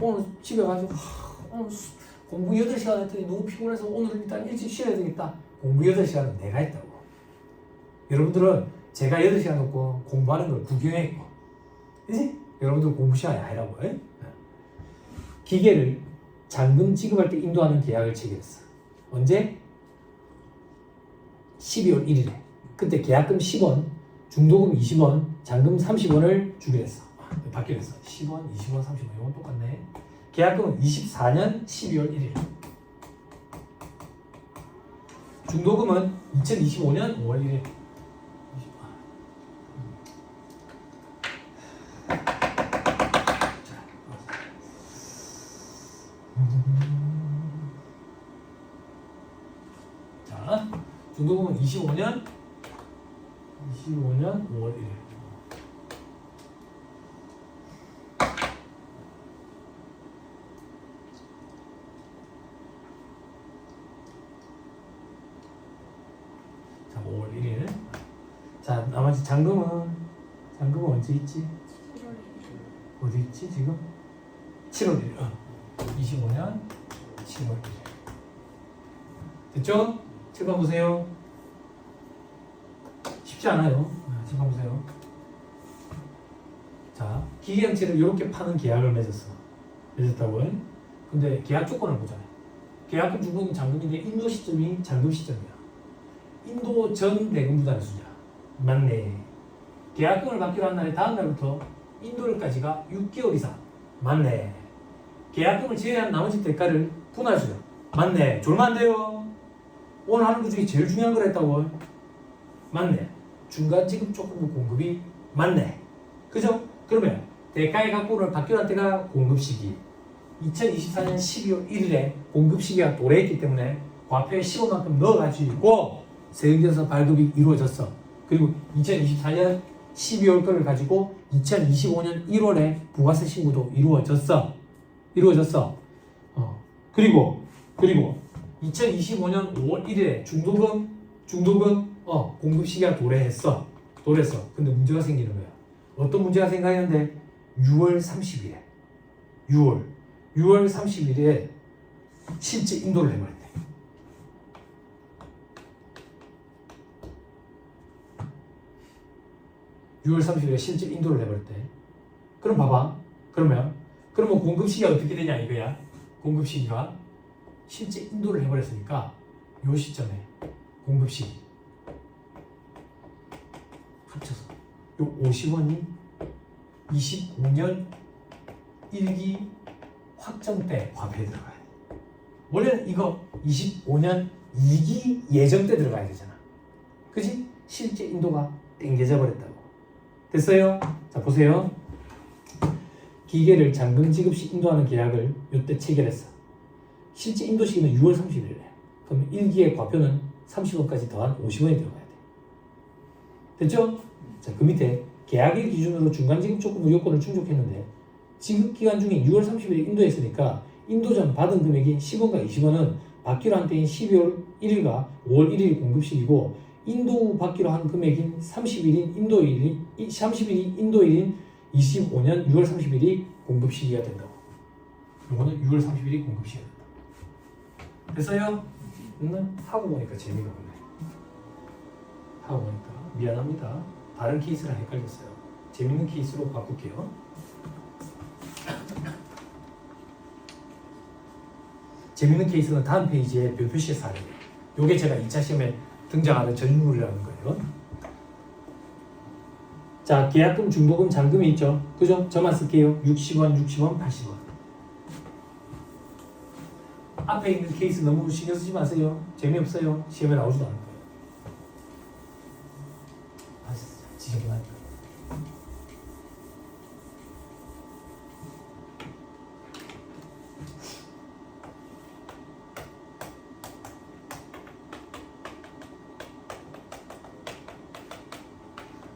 오늘 집에 가서 오늘 공부 8시간 했더니 너무 피곤해서 오늘은 일단 일찍 쉬어야 되겠다. 공부 8시간은 내가 했다고. 여러분들은 제가 8시간 놓고 공부하는 걸 구경했고, 그치? 여러분들 공부 시간이 아니라고. 에? 기계를 잔금 지급할 때 인도하는 계약을 체결했어. 언제? 12월 1일에. 그때 계약금 10원, 중도금 20원, 잔금 30원을 주기로 했어. 받기로 했어. 10원, 20원, 30원. 이건 똑같네. 계약금은 24년 12월 1일. 중도금은 2025년 5월 1일. 자, 중도금은 25년 5월 1일. 자, 나머지 잔금은 언제 있지? 어디 있지 지금? 7월 1일. 25년 7월 1일. 됐죠? 칠판 보세요. 쉽지 않아요. 칠판 보세요. 자, 기계형체를 이렇게 파는 계약을 맺었다고요. 근데 계약 조건을 보잖아요. 계약금 중도금 잔금인데 인도 시점이 잔금 시점이야. 인도 전 대금부담의 수냐. 맞네. 계약금을 받기로 한 날의 다음 날부터 인도일까지가 6개월 이상. 맞네. 계약금을 제외한 나머지 대가를 분할 수령. 맞네. 졸면 안 돼요. 오늘 하는 것 중에 제일 중요한 걸 했다고. 맞네. 중간 지급 조건부 공급이 맞네. 그죠? 그러면 대가의 각본을 받기로 한 때가 공급 시기. 2024년 12월 1일에 공급 시기가 도래했기 때문에 과표에 15만큼 넣어가지고 세금계산 발급이 이루어졌어. 그리고 2024년 12월 거를 가지고 2025년 1월에 부가세 신고도 이루어졌어. 그리고 2025년 5월 1일에 중도금 공급 시기가 도래했어. 근데 문제가 생기는 거야. 어떤 문제가 생기는데 6월 30일에 실제 인도를 해버렸대. (6월 30일에) 실제 인도를 해버렸대. 그럼 봐봐. 그러면 공급 시기가 어떻게 되냐 이거야. 공급 시기가 실제 인도를 해버렸으니까 요 시점에 공급 시기 합쳐서 요 50원이 25년 1기 확정 때 과표에 들어가야 돼. 원래는 이거 25년 2기 예정 때 들어가야 되잖아. 그지? 실제 인도가 땡겨져 버렸다고. 됐어요? 자, 보세요. 기계를 잔금 지급 시 인도하는 계약을 이때 체결했어. 실제 인도 시기는 6월 30일이래. 그럼 1기의 과표는 30원까지 더한 50원이 들어가야 돼. 됐죠? 자, 그 밑에 계약일 기준으로 중간 지급 조건부 요건을 충족했는데 지급 기간 중인 6월 30일에 인도했으니까 인도 전 받은 금액인 10원과 20원은 받기로 한 때인 12월 1일과 5월 1일 공급식이고 인도 후 받기로 한 금액인 30일인 인도일인 25년 6월 30일이 공급시기가 된다고. 이거는 6월 30일이 공급시기가 된다. 됐어요? 하고 보니까 재미가 없네. 하고 보니까 미안합니다. 다른 케이스랑 헷갈렸어요. 재밌는 케이스로 바꿀게요. 재밌는 케이스는 다음 페이지에 별표시에서 하는 거예요. 요게 제가 2차 시험에 등장하는 전유물이라는 거예요. 자, 계약금, 중도금, 잔금이 있죠. 그죠? 저만 쓸게요. 60원, 60원, 80원. 앞에 있는 케이스 너무 신경 쓰지 마세요. 재미없어요. 시험에 나오지도 않을 거예요. 아, 지저분하니까.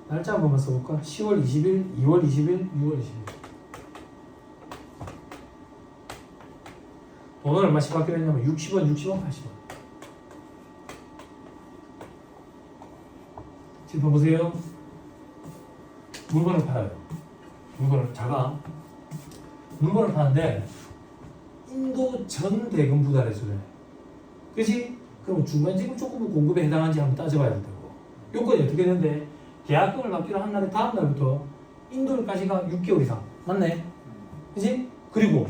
날짜 한 번만 써볼까? 10월 20일, 2월 20일, 6월 20일. 돈을 얼마씩 받기로 했냐면 60원, 60원, 80원. 짚어보세요. 물건을 팔아요. 물건을 물건을 파는데 인도 전 대금 부담해주래. 그치? 그럼 중간 지급 조건부 공급에 해당하는지 한번 따져봐야 된다고. 요건이 어떻게 되는데 계약금을 받기로 한 날에 다음 날부터 인도일까지가 6개월 이상. 맞네? 그치? 그리고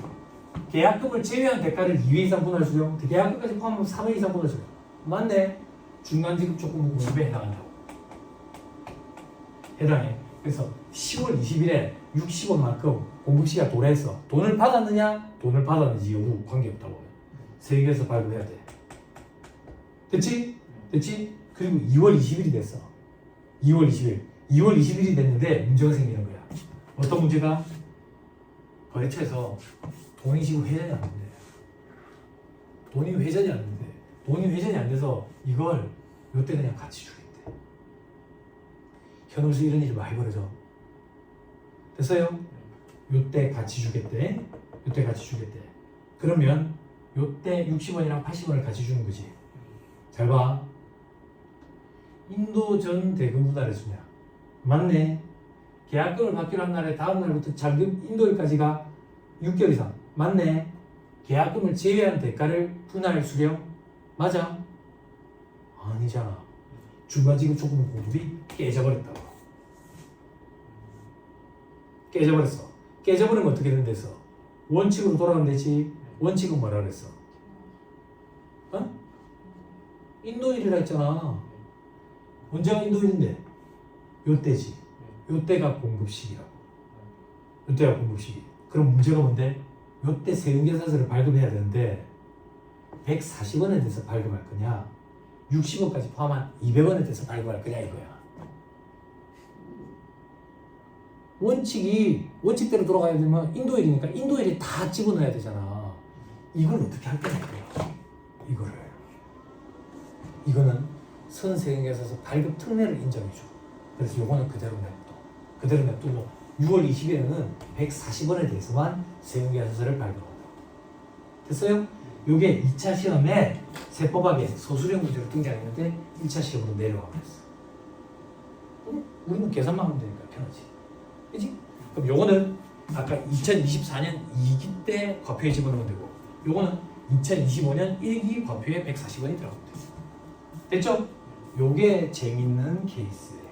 계약금을 제외한 대가를 2회 이상 분할 수령, 계약금까지 포함하면 3회 이상 분할 수령. 맞네? 중간 지급 조건부 공급에 해당한다고. 해당해. 그래서 10월 20일에 60원만큼 공급시가 도래했어. 돈을 받았느냐? 돈을 받았는지 여부 관계없다고. 세계에서 발급해야 돼. 됐지? 됐지? 그리고 2월 20일이 됐어. 2월 20일. 2월 20일이 됐는데 문제가 생기는 거야. 어떤 문제가? 거래처에서 돈이 지금 회전이 안 된대. 돈이 회전이 안 된대. 돈이 회전이 안 돼서 이걸 요때 그냥 같이 주겠대. 현우수 이런 일이 많이 벌어져. 됐어요? 요때 같이 주겠대. 요때 같이 주겠대. 그러면 요때 60원이랑 80원을 같이 주는 거지. 잘 봐. 인도 전 대금 분할해 주냐. 맞네. 계약금을 받기로 한 날에 다음 날부터 잔금 인도일까지가 6개월 이상. 맞네. 계약금을 제외한 대가를 분할 수령. 맞아? 아니잖아. 중간 지급 조건부 공급이 깨져버렸다고. 깨져버렸어. 깨져버리면 어떻게 된댔어? 원칙으로 돌아가면 되지. 원칙은 뭐라 그랬어? 어? 인도일이라 했잖아. 언제가 인도일인데? 요때지. 요때가 공급시기라고. 요때가 공급시기. 그럼 문제가 뭔데? 요때 세금계산서를 발급해야 되는데 140원에 대해서 발급할 거냐? 60원까지 포함한 200원에 대해서 발급할 거냐 이거야. 원칙대로 돌아가야 되면 인도일이니까 인도일이 다 집어넣어야 되잖아. 이걸 어떻게 할 거냐 이거를. 이거는 선세금계산서 발급 특례를 인정해줘. 그래서 요거는 그대로 냅두고 6월 20일에는 140원에 대해서만 세금계산서를 발급한다. 됐어요? 요게 2차 시험에 세법학에 소수령 문제로 등장했는데 1차 시험으로 내려가 버렸어. 우리는 계산만 하면 되니까 편하지. 그치? 그럼 요거는 아까 2024년 2기 때 과표에 집어넣으면 되고 요거는 2025년 1기 과표에 140원이 들어가면 돼. 됐죠? 요게 재밌는 케이스예요.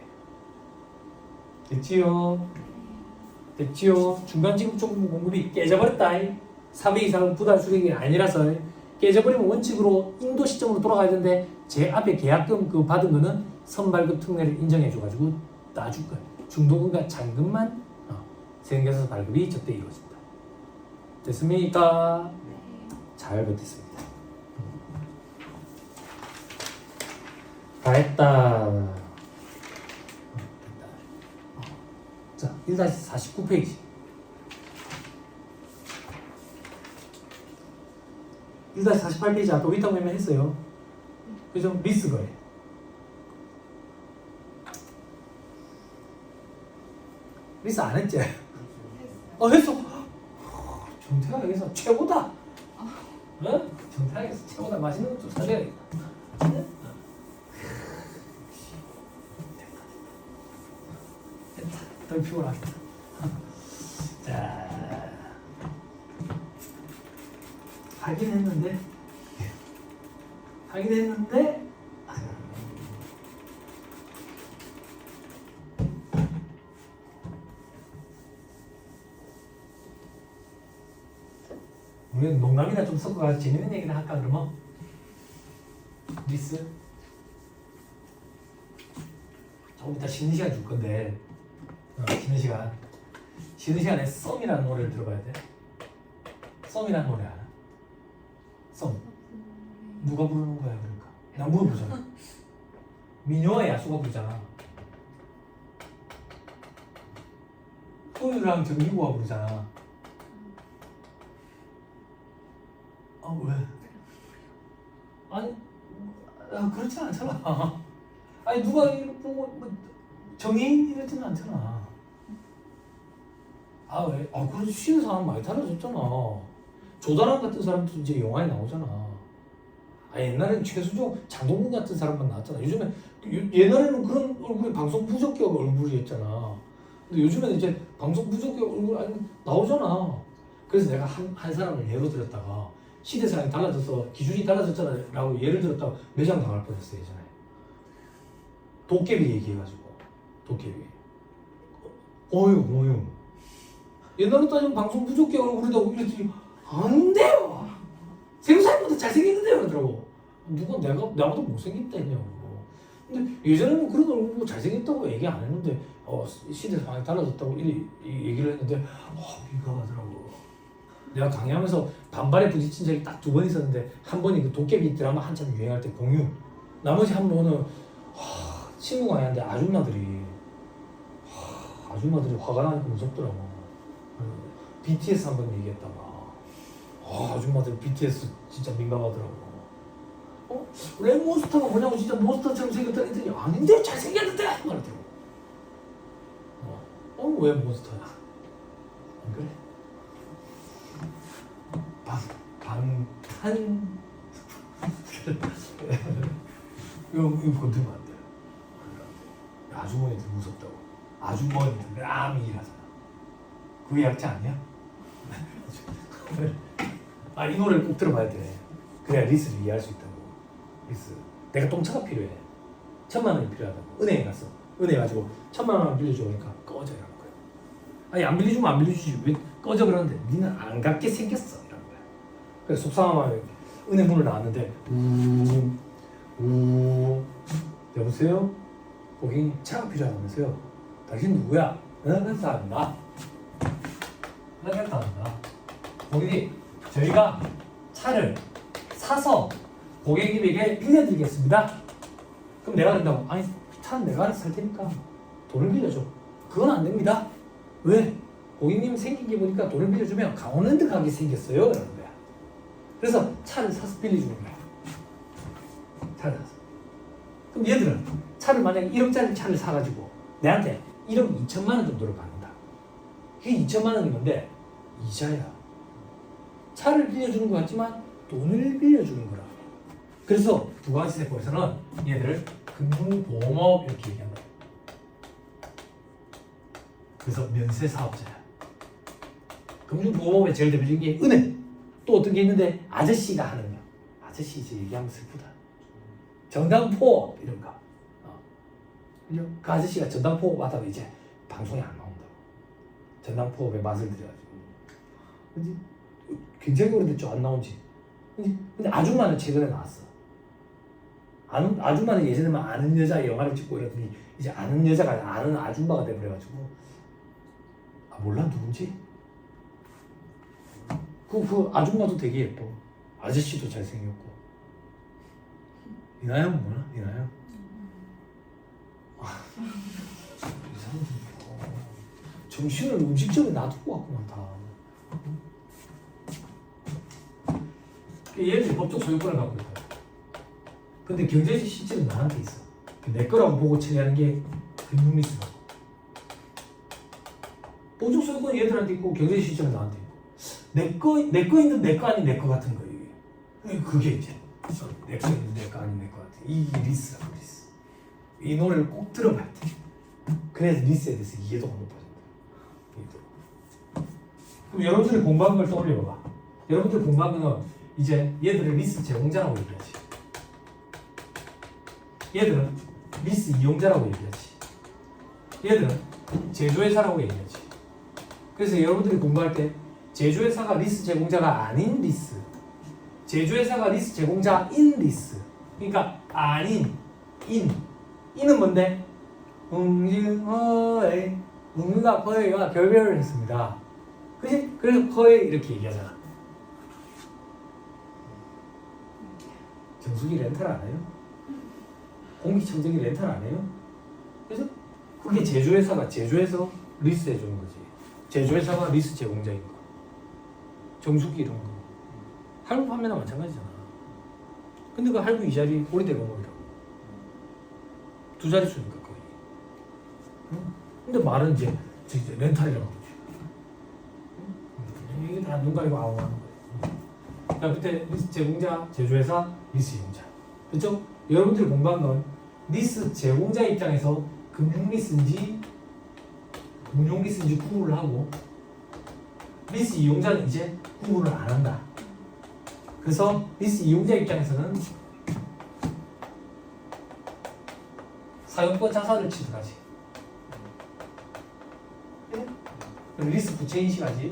됐지요? 중간 지급 조건부 공급이 깨져버렸다. 3회 이상은 부담 수령이 아니라서 깨져버리면 원칙으로 인도 시점으로 돌아가야 되는데 제 앞에 계약금 그 받은 거는 선발급 특례를 인정해줘가지고 놔줄 거예요. 중도금과 잔금만 세금계산서 발급이 저때 이루어진다. 됐습니까? 잘 버텼습니다. 다 했다. 자, 1-49페이지. 1-48페이지 아까 위탁 매매 했어요. 그죠? 리스 거래. 리스 안 했지? 했어. 정태가 여기서 최고다. 정태가 여기서 최고다. 맛있는 거 좀 사줘야겠다. 됐다. 덜 피곤하겠다. 자, 하긴 했는데 우리는 농담이나 좀 섞어가지고 재밌는 얘기를 할까 그러면? 리스? 조금 이따 쉬는 시간 줄 건데 쉬는 시간에 썸이라는 노래를 들어봐야 돼. 썸이라는 노래 알아? 썸 누가 부르는 거야 그러니까? 남부가 부르잖아. 민요와 야수가 부르잖아. 소유랑 정기구가 부르잖아. 왜? 아니 그렇지 않잖아. 아니 누가 뭐 정해인 이러지는 않잖아. 왜? 그래도 쉬는 사람 많이 달라졌잖아. 조다람 같은 사람도 이제 영화에 나오잖아. 옛날에는 최수종, 장동건 같은 사람만 나왔잖아. 요즘에 옛날에는 그런 얼굴이 방송 부적격 얼굴이었잖아. 근데 요즘에는 이제 방송 부적격 얼굴 나오잖아. 그래서 내가 한 사람을 예로 들었다가 시대상이 달라져서 기준이 달라졌잖아 라고 예를 들었다가 매장 당할 뻔했어 예전에. 도깨비 얘기해가지고. 도깨비. 어휴. 옛날로 따지면 방송 부족해 얼굴이라고 이랬더니 안 돼요. 세무사님보다 잘생겼는데요 그러더라고. 누가 나보다 못생겼다 했냐고. 근데 예전에는 그런 얼굴 잘생겼다고 얘기 안 했는데 시대 상황이 달라졌다고 이 얘기를 했는데 민감하더라고. 내가 강의하면서 반발에 부딪힌 적이 딱 2번 있었는데 한 번이 그 도깨비 드라마 한참 유행할 때 공유. 나머지 한 번은 친구 강의하는데 아줌마들이 화가 나니까 무섭더라고. BTS 한 번 얘기했다가 아줌마들 BTS 진짜 민감하더라고. 랩몬스터가 뭐냐고 진짜 몬스터처럼 생겼다 했더니 아닌데 잘생겼는데 말하더라고. 왜 몬스터야? 안 그래? 방탄 이거 건드리면 안 돼. 아주머니들 무섭다고. 아주머니들 람이 일하잖아. 그게 약자 아니야? 이 노래를 꼭 들어봐야 돼. 그래야 리스를 이해할 수 있다고. 리스. 내가 똥차가 필요해. 1000만 원이 필요하다고. 은행에 갔어. 은행에 가지고 1000만 원 빌려줘. 그러니까 꺼져 이러는 거야. 안 빌려주면 안 빌려주지. 왜 꺼져 그러는데 니는 안 갖게 생겼어. 이러는 거야. 그래서 속상하면 은행 문을 나왔는데 여보세요? 고객님 차가 필요하다면서요? 당신 누구야? 회사입니다. 고객님 저희가 차를 사서 고객님에게 빌려드리겠습니다. 그럼 내가 된다고 차는 내가 알아서 살 테니까 돈을 빌려줘. 그건 안 됩니다. 왜? 고객님 생긴 게 보니까 돈을 빌려주면 강원랜드 가게 생겼어요 이러는 거야. 그래서 차를 사서 빌려주는 거야. 차를 사서. 그럼 얘들은 차를 만약에 1억짜리 차를 사가지고 내한테 1억 2천만 원 정도를 받는다. 그게 2천만 원인 건데 이자야. 차를 빌려주는 것 같지만 돈을 빌려주는 거라. 그래서 부가가치세법에서는 얘들을 금융보험업 이렇게 얘기한다. 그래서 면세사업자야. 금융보험업의 제일 대표적인 게 은행. 또 어떤 게 있는데 아저씨가 하는 거. 아저씨 이제 얘기하면 슬프다. 전당포업 이런 거. 그 아저씨가 전당포업 하다가 이제 방송에 안 나온다고. 전당포업의 맛을 들여가지고. 굉장히 오래됐죠 안 나온지. 근데 아줌마는 최근에 나왔어. 아줌마는 예전에만 아는 여자 영화를 찍고 이러더니 이제 아는 여자가 아는 아줌마가 돼버려가지고 몰라 누군지? 그 아줌마도 되게 예뻐. 아저씨도 잘생겼고. 이나영 뭐나? 이나영? 이 사람들 정신을 음식점에 놔두고 왔구만 다. 얘들이 법적 소유권을 갖고 있다. 근데 경제적 실질은 나한테 있어. 내 거라고 보고 처리하는 게 금융리스라고. 법적 소유권이 얘들한테 있고 경제적 실질은 나한테 있고. 내 거 있는 내 거 아닌 내 거 같은 거예요. 그게 이제 내 거 있는 내 거 아닌 내 거 같아. 이게 리스라고 리스. 이 노래를 꼭 들어봐야 돼. 그래서 리스에 대해서 이해도가 높아진다. 그럼 여러분들이 공부한 걸 떠올려봐. 여러분들 공부한 거는 이제 얘들을 리스 제공자라고 얘기하지. 얘들은 리스 이용자라고 얘기하지. 얘들은 제조회사라고 얘기하지. 그래서 여러분들이 공부할 때 제조회사가 리스 제공자가 아닌 리스, 제조회사가 리스 제공자인 리스. 그러니까 아닌 인은 뭔데? 응유허에 응유가 허에가 결별을 했습니다. 그치? 그래서 허에 이렇게 얘기하잖아. 정수기 렌탈 안 해요? 공기청정기 렌탈 안 해요? 그래서 그게 제조회사가 제조해서 리스 해주는 거지. 제조회사가 리스 제공자인 거. 정수기 이런 거. 할부 판매나 마찬가지잖아. 근데 그 할부 이자리 오래된 거라고. 두 자릿수니까 거의. 근데 말은 이제 렌탈이라고 하지. 이게 다 눈 가리고 아웅 하는 거예요. 자, 그때 리스 제공자, 제조회사, 리스 이용자. 그렇죠? 여러분들이 공부한 건 리스 제공자 입장에서 금융리스인지 운용리스인지 구분을 하고 리스 이용자는 이제 구분을 안 한다. 그래서 리스 이용자 입장에서는 사용권 자산을 취득하지. 리스 부채 인식하지.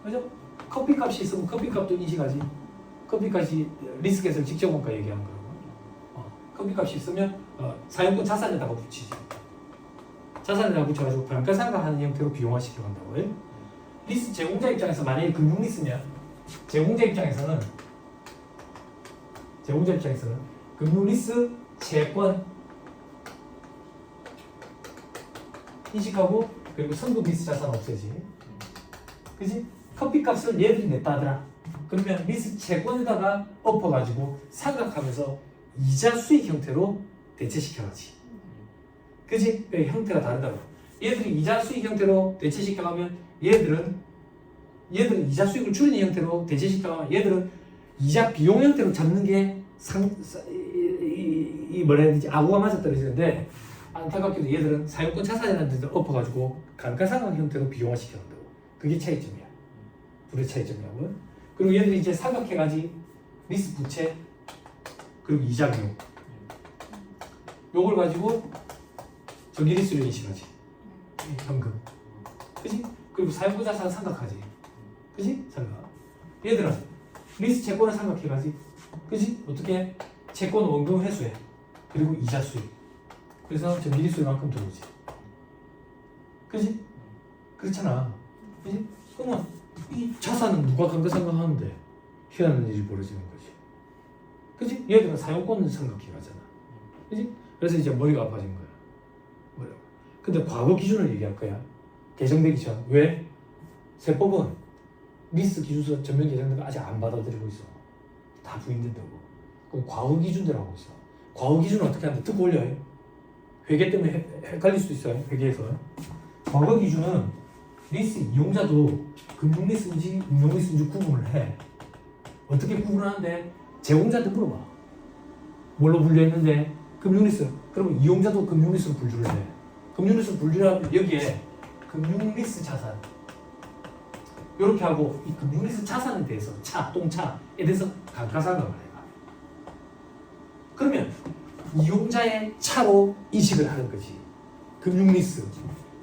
그죠? 커피값이 있으면 커피값도 인식하지. 커피값이 리스켓을 직접 원가 얘기하는 거라고. 커피값이 있으면 사용권 자산에다가 붙이지. 자산에다가 붙여가지고 감가상각하는 형태로 비용화시켜 간다고요. 리스 제공자 입장에서 만약에 금융리스면 제공자 입장에서는 금융리스 채권 인식하고 그리고 성급 리스 자산 없애지. 그지? 커피값을 얘들이 냈다 하더라. 그러면 리스 채권에다가 엎어가지고 상각하면서 이자 수익 형태로 대체시켜가지. 그지? 형태가 다르다고. 얘들이 이자 수익 형태로 대체시켜가면 얘들은 이자 수익을 줄이는 형태로 대체시켜가면 얘들은 이자 비용 형태로 잡는 게 뭐라 해야 되지? 아구가 맞아 떨어지는데 안타깝게도 얘들은 사용권 자산이라는 데서 엎어가지고 감가상각 형태로 비용화시켜 간다고. 그게 차이점이야. 둘의 차이점이라고요. 그리고 얘들이 이제 삼각해가지 리스 부채 그리고 이자 비용 요걸 가지고 전기리스를 인식하지. 현금. 그지? 그리고 사용권 자산 삼각하지. 그지? 삼각. 얘들은 리스 채권을 삼각해가지. 그지? 어떻게? 채권 원금 회수해. 그리고 이자 수익. 그래서 전기리수만큼 들어오지. 그지? 그렇잖아. 그지? 그러면 이 자산은 누가 감가상각하는데 희한한 일이 벌어지는 거지. 그지? 얘들은 사용권은 삼각해 가잖아. 그지? 그래서 이제 머리가 아파진 거야. 뭐라고? 근데 과거 기준을 얘기할 거야. 개정되기 전. 왜? 세법은 리스 기준서 전면 개정된 거 아직 안 받아들이고 있어. 다 부인된다고. 그럼 과거 기준대로 하고 있어. 과거 기준은 어떻게 하는데 듣고 올려요. 회계 때문에 헷갈릴 수도 있어요. 회계에서. 과거 기준은 리스 이용자도 금융리스인지 운용리스인지 구분을 해. 어떻게 구분하는데? 제공자한테 물어봐. 뭘로 분류했는데? 금융리스. 그러면 이용자도 금융리스로 분류를 해. 금융리스로 분류하면 여기에 금융리스 자산 이렇게 하고 이 금융리스 자산에 대해서 똥차에 대해서 감가상각을 해. 그러면 이용자의 차로 인식을 하는 거지. 금융리스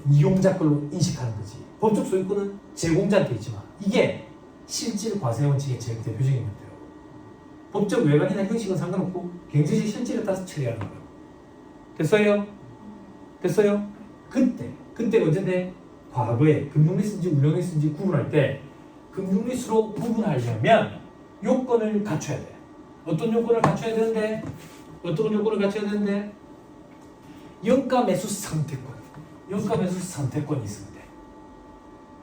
이용자 걸로 인식하는 거지. 법적 소유권은 제공자한테 있지만 이게 실질 과세 원칙의 제일 대표적인 형태라고. 법적 외관이나 형식은 상관없고 경제적 실질에 따라서 처리하는 거예요. 됐어요? 됐어요? 그때 언제인데 과거에 금융리스인지 운용리스인지 구분할 때 금융리스로 구분하려면 요건을 갖춰야 돼. 어떤 요건을 갖춰야 되는데? 영가매수 선택권이 있으면 돼.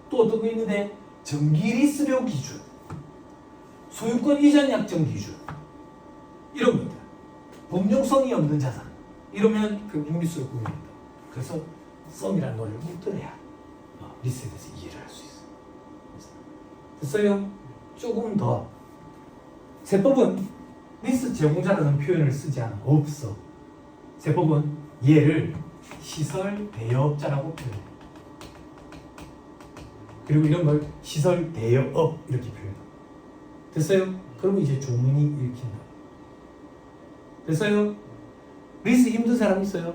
또 어떤 거 있는데? 전기리스료 기준. 소유권 이전 약정 기준 이런 것들, 범용성이 없는 자산 이러면 금융리스로 구분된다. 그래서 썸이라는 논리를 못 들어야 리스에 대해서 이해를 할 수 있어. 됐어요? 조금 더. 세법은 리스 제공자라는 표현을 쓰지 않아. 없어. 세법은 얘를 시설 대여업자라고 표현해. 그리고 이런 걸 시설 대여업 이렇게 표현해. 됐어요? 그러면 이제 조문이 읽힌다. 됐어요? 리스 힘든 사람 있어요?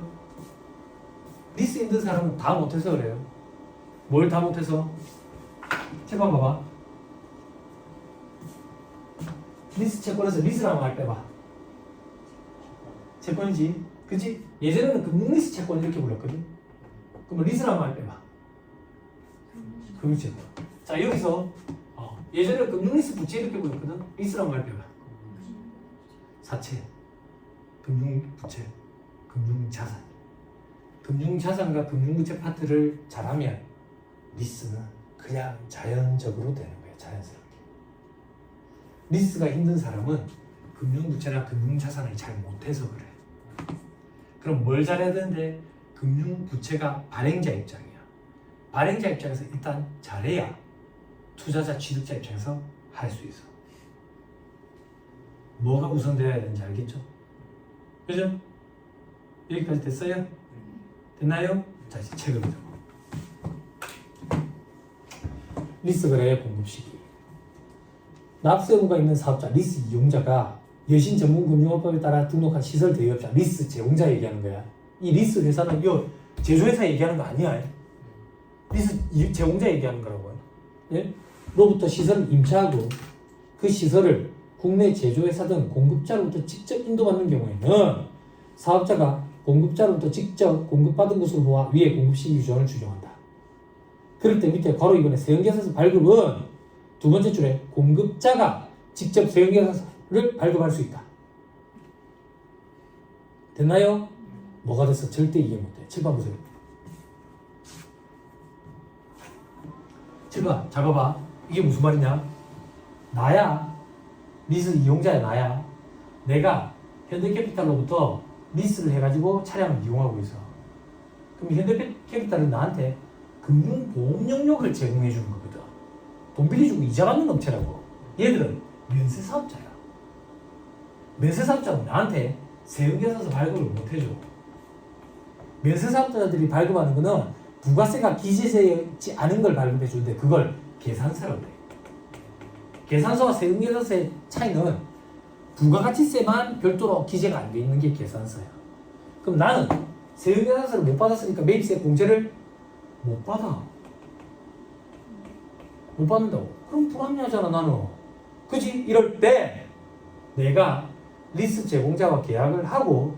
리스 힘든 사람은 다 못해서 그래요. 뭘 다 못해서? 책방 봐봐. 리스 채권에서 리스라는 말 빼봐. 채권이지. 그치? 예전에는 금융리스 채권 이렇게 불렀거든. 그러면 리스라는 말 빼봐. 금융채권. 자, 여기서 예전에 금융리스 부채 이렇게 불렀거든. 리스라는 말 빼봐. 사채, 금융부채, 금융자산. 금융자산과 금융부채 파트를 잘하면 리스는 그냥 자연적으로 되는 거예요. 자연스럽게. 리스가 힘든 사람은 금융부채나 금융자산을 잘 못해서 그래. 그럼 뭘 잘해야 되는데? 금융부채가 발행자 입장이야. 발행자 입장에서 일단 잘해야 투자자 취득자 입장에서 할 수 있어. 뭐가 우선되어야 되는지 알겠죠? 그죠? 여기까지 됐어요? 됐나요? 자, 이제 책을 보자. 리스 거래의 공급 시기. 납세 의무가 있는 사업자, 리스 이용자가 여신 전문금융업법에 따라 등록한 시설 대여업자, 리스 제공자 얘기하는 거야. 이 리스 회사는 이 제조회사 얘기하는 거 아니야. 리스 제공자 얘기하는 거라고. 예? 로부터 시설을 임차하고 그 시설을 국내 제조회사 등 공급자로부터 직접 인도받는 경우에는 사업자가 공급자로부터 직접 공급받은 것으로 보아 위의 공급시기 규정을 규정한다. 그럴 때 밑에 괄호 2번에 세형계산서 발급은 두 번째 줄에 공급자가 직접 세형계산서를 발급할 수 있다. 됐나요? 뭐가 됐어? 절대 이해 못해. 7번 보세요. 7번 잘 봐봐. 이게 무슨 말이냐? 나야. 리스 이용자야 나야. 내가 현대캐피탈로부터 리스를 해가지고 차량을 이용하고 있어. 그럼 현대캐피탈은 나한테 금융보험 영역을 제공해 주는 거거든. 돈 빌려주고 이자 받는 업체라고. 얘들은 면세사업자야. 면세사업자는 나한테 세금계산서 발급을 못 해줘. 면세사업자들이 발급하는 거는 부가세가 기재되지 않은 걸 발급해 주는데 그걸 계산서라고 해. 계산서와 세금계산서의 차이는 부가가치세만 별도로 기재가 안 돼 있는 게 계산서야. 그럼 나는 세금계산서를 못 받았으니까 매입세 공제를 못 받아. 못 받는다고. 그럼 불합리하잖아 나는. 그지? 이럴 때 내가 리스 제공자와 계약을 하고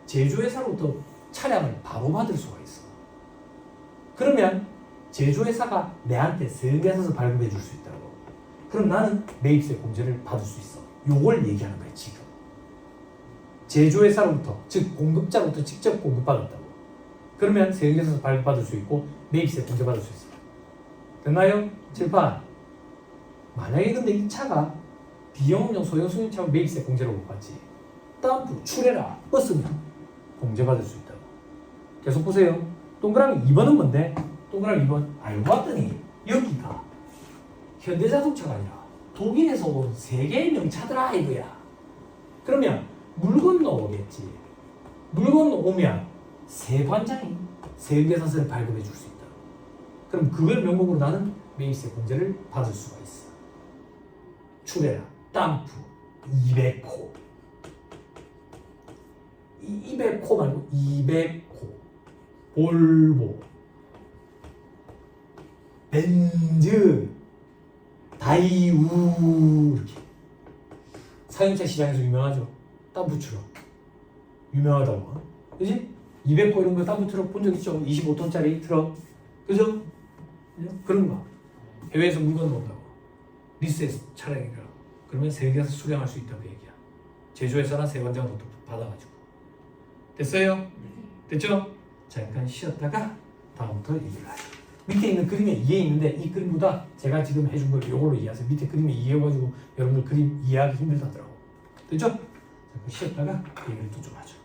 제조회사로부터 차량을 바로 받을 수가 있어. 그러면 제조회사가 내한테 세금계산서 발급해 줄 수 있다고. 그럼 나는 매입세 공제를 받을 수 있어. 요걸 얘기하는 거야 지금. 제조회사로부터, 즉 공급자로부터 직접 공급받았다고. 그러면 세금계산서 발급받을 수 있고 매입세 공제 받을 수 있어. 됐나요? 7판. 만약에 근데 이 차가 비영업용 소형 승용차면 매입세 공제를 못 받지. 다운프, 출해라, 버스면 공제받을 수 있다고. 계속 보세요. 동그라미 2번은 뭔데? 동그라미 2번 알고 봤더니 여기가 현대자동차가 아니라 독일에서 온 세계인용 차더라 이거야. 그러면 물 건너오겠지. 물 건너오면 세관장이 세금계산서를 발급해 줄 수 있다. 그럼 그걸 명목으로 나는 매입세 공제를 받을 수가 있어. 출해라, 땀프, 200호. 200호 말고 200호. 볼보, 벤즈, 다이우 이렇게 사용차 시장에서 유명하죠. 땀프 트럭 유명하다고. 그지? 200호 이런 거 땀프 트럭 본 적 있죠? 25톤짜리 트럭. 그죠? 그런 거. 해외에서 물건 온다고. 리스에서 차량이니까. 그러면 세계에서 수령할 수 있다고 얘기야. 제조회사나 세관장부터 받아가지고. 됐어요? 됐죠? 잠깐 쉬었다가 다음부터 얘기를 하죠. 밑에 있는 그림에 이해 있는데 이 그림보다 제가 지금 해준 걸 이걸로 이해하세요. 밑에 그림에 이해해가지고 여러분들 그림 이해하기 힘들다더라고. 됐죠? 자, 쉬었다가 얘기를 또 좀 하죠.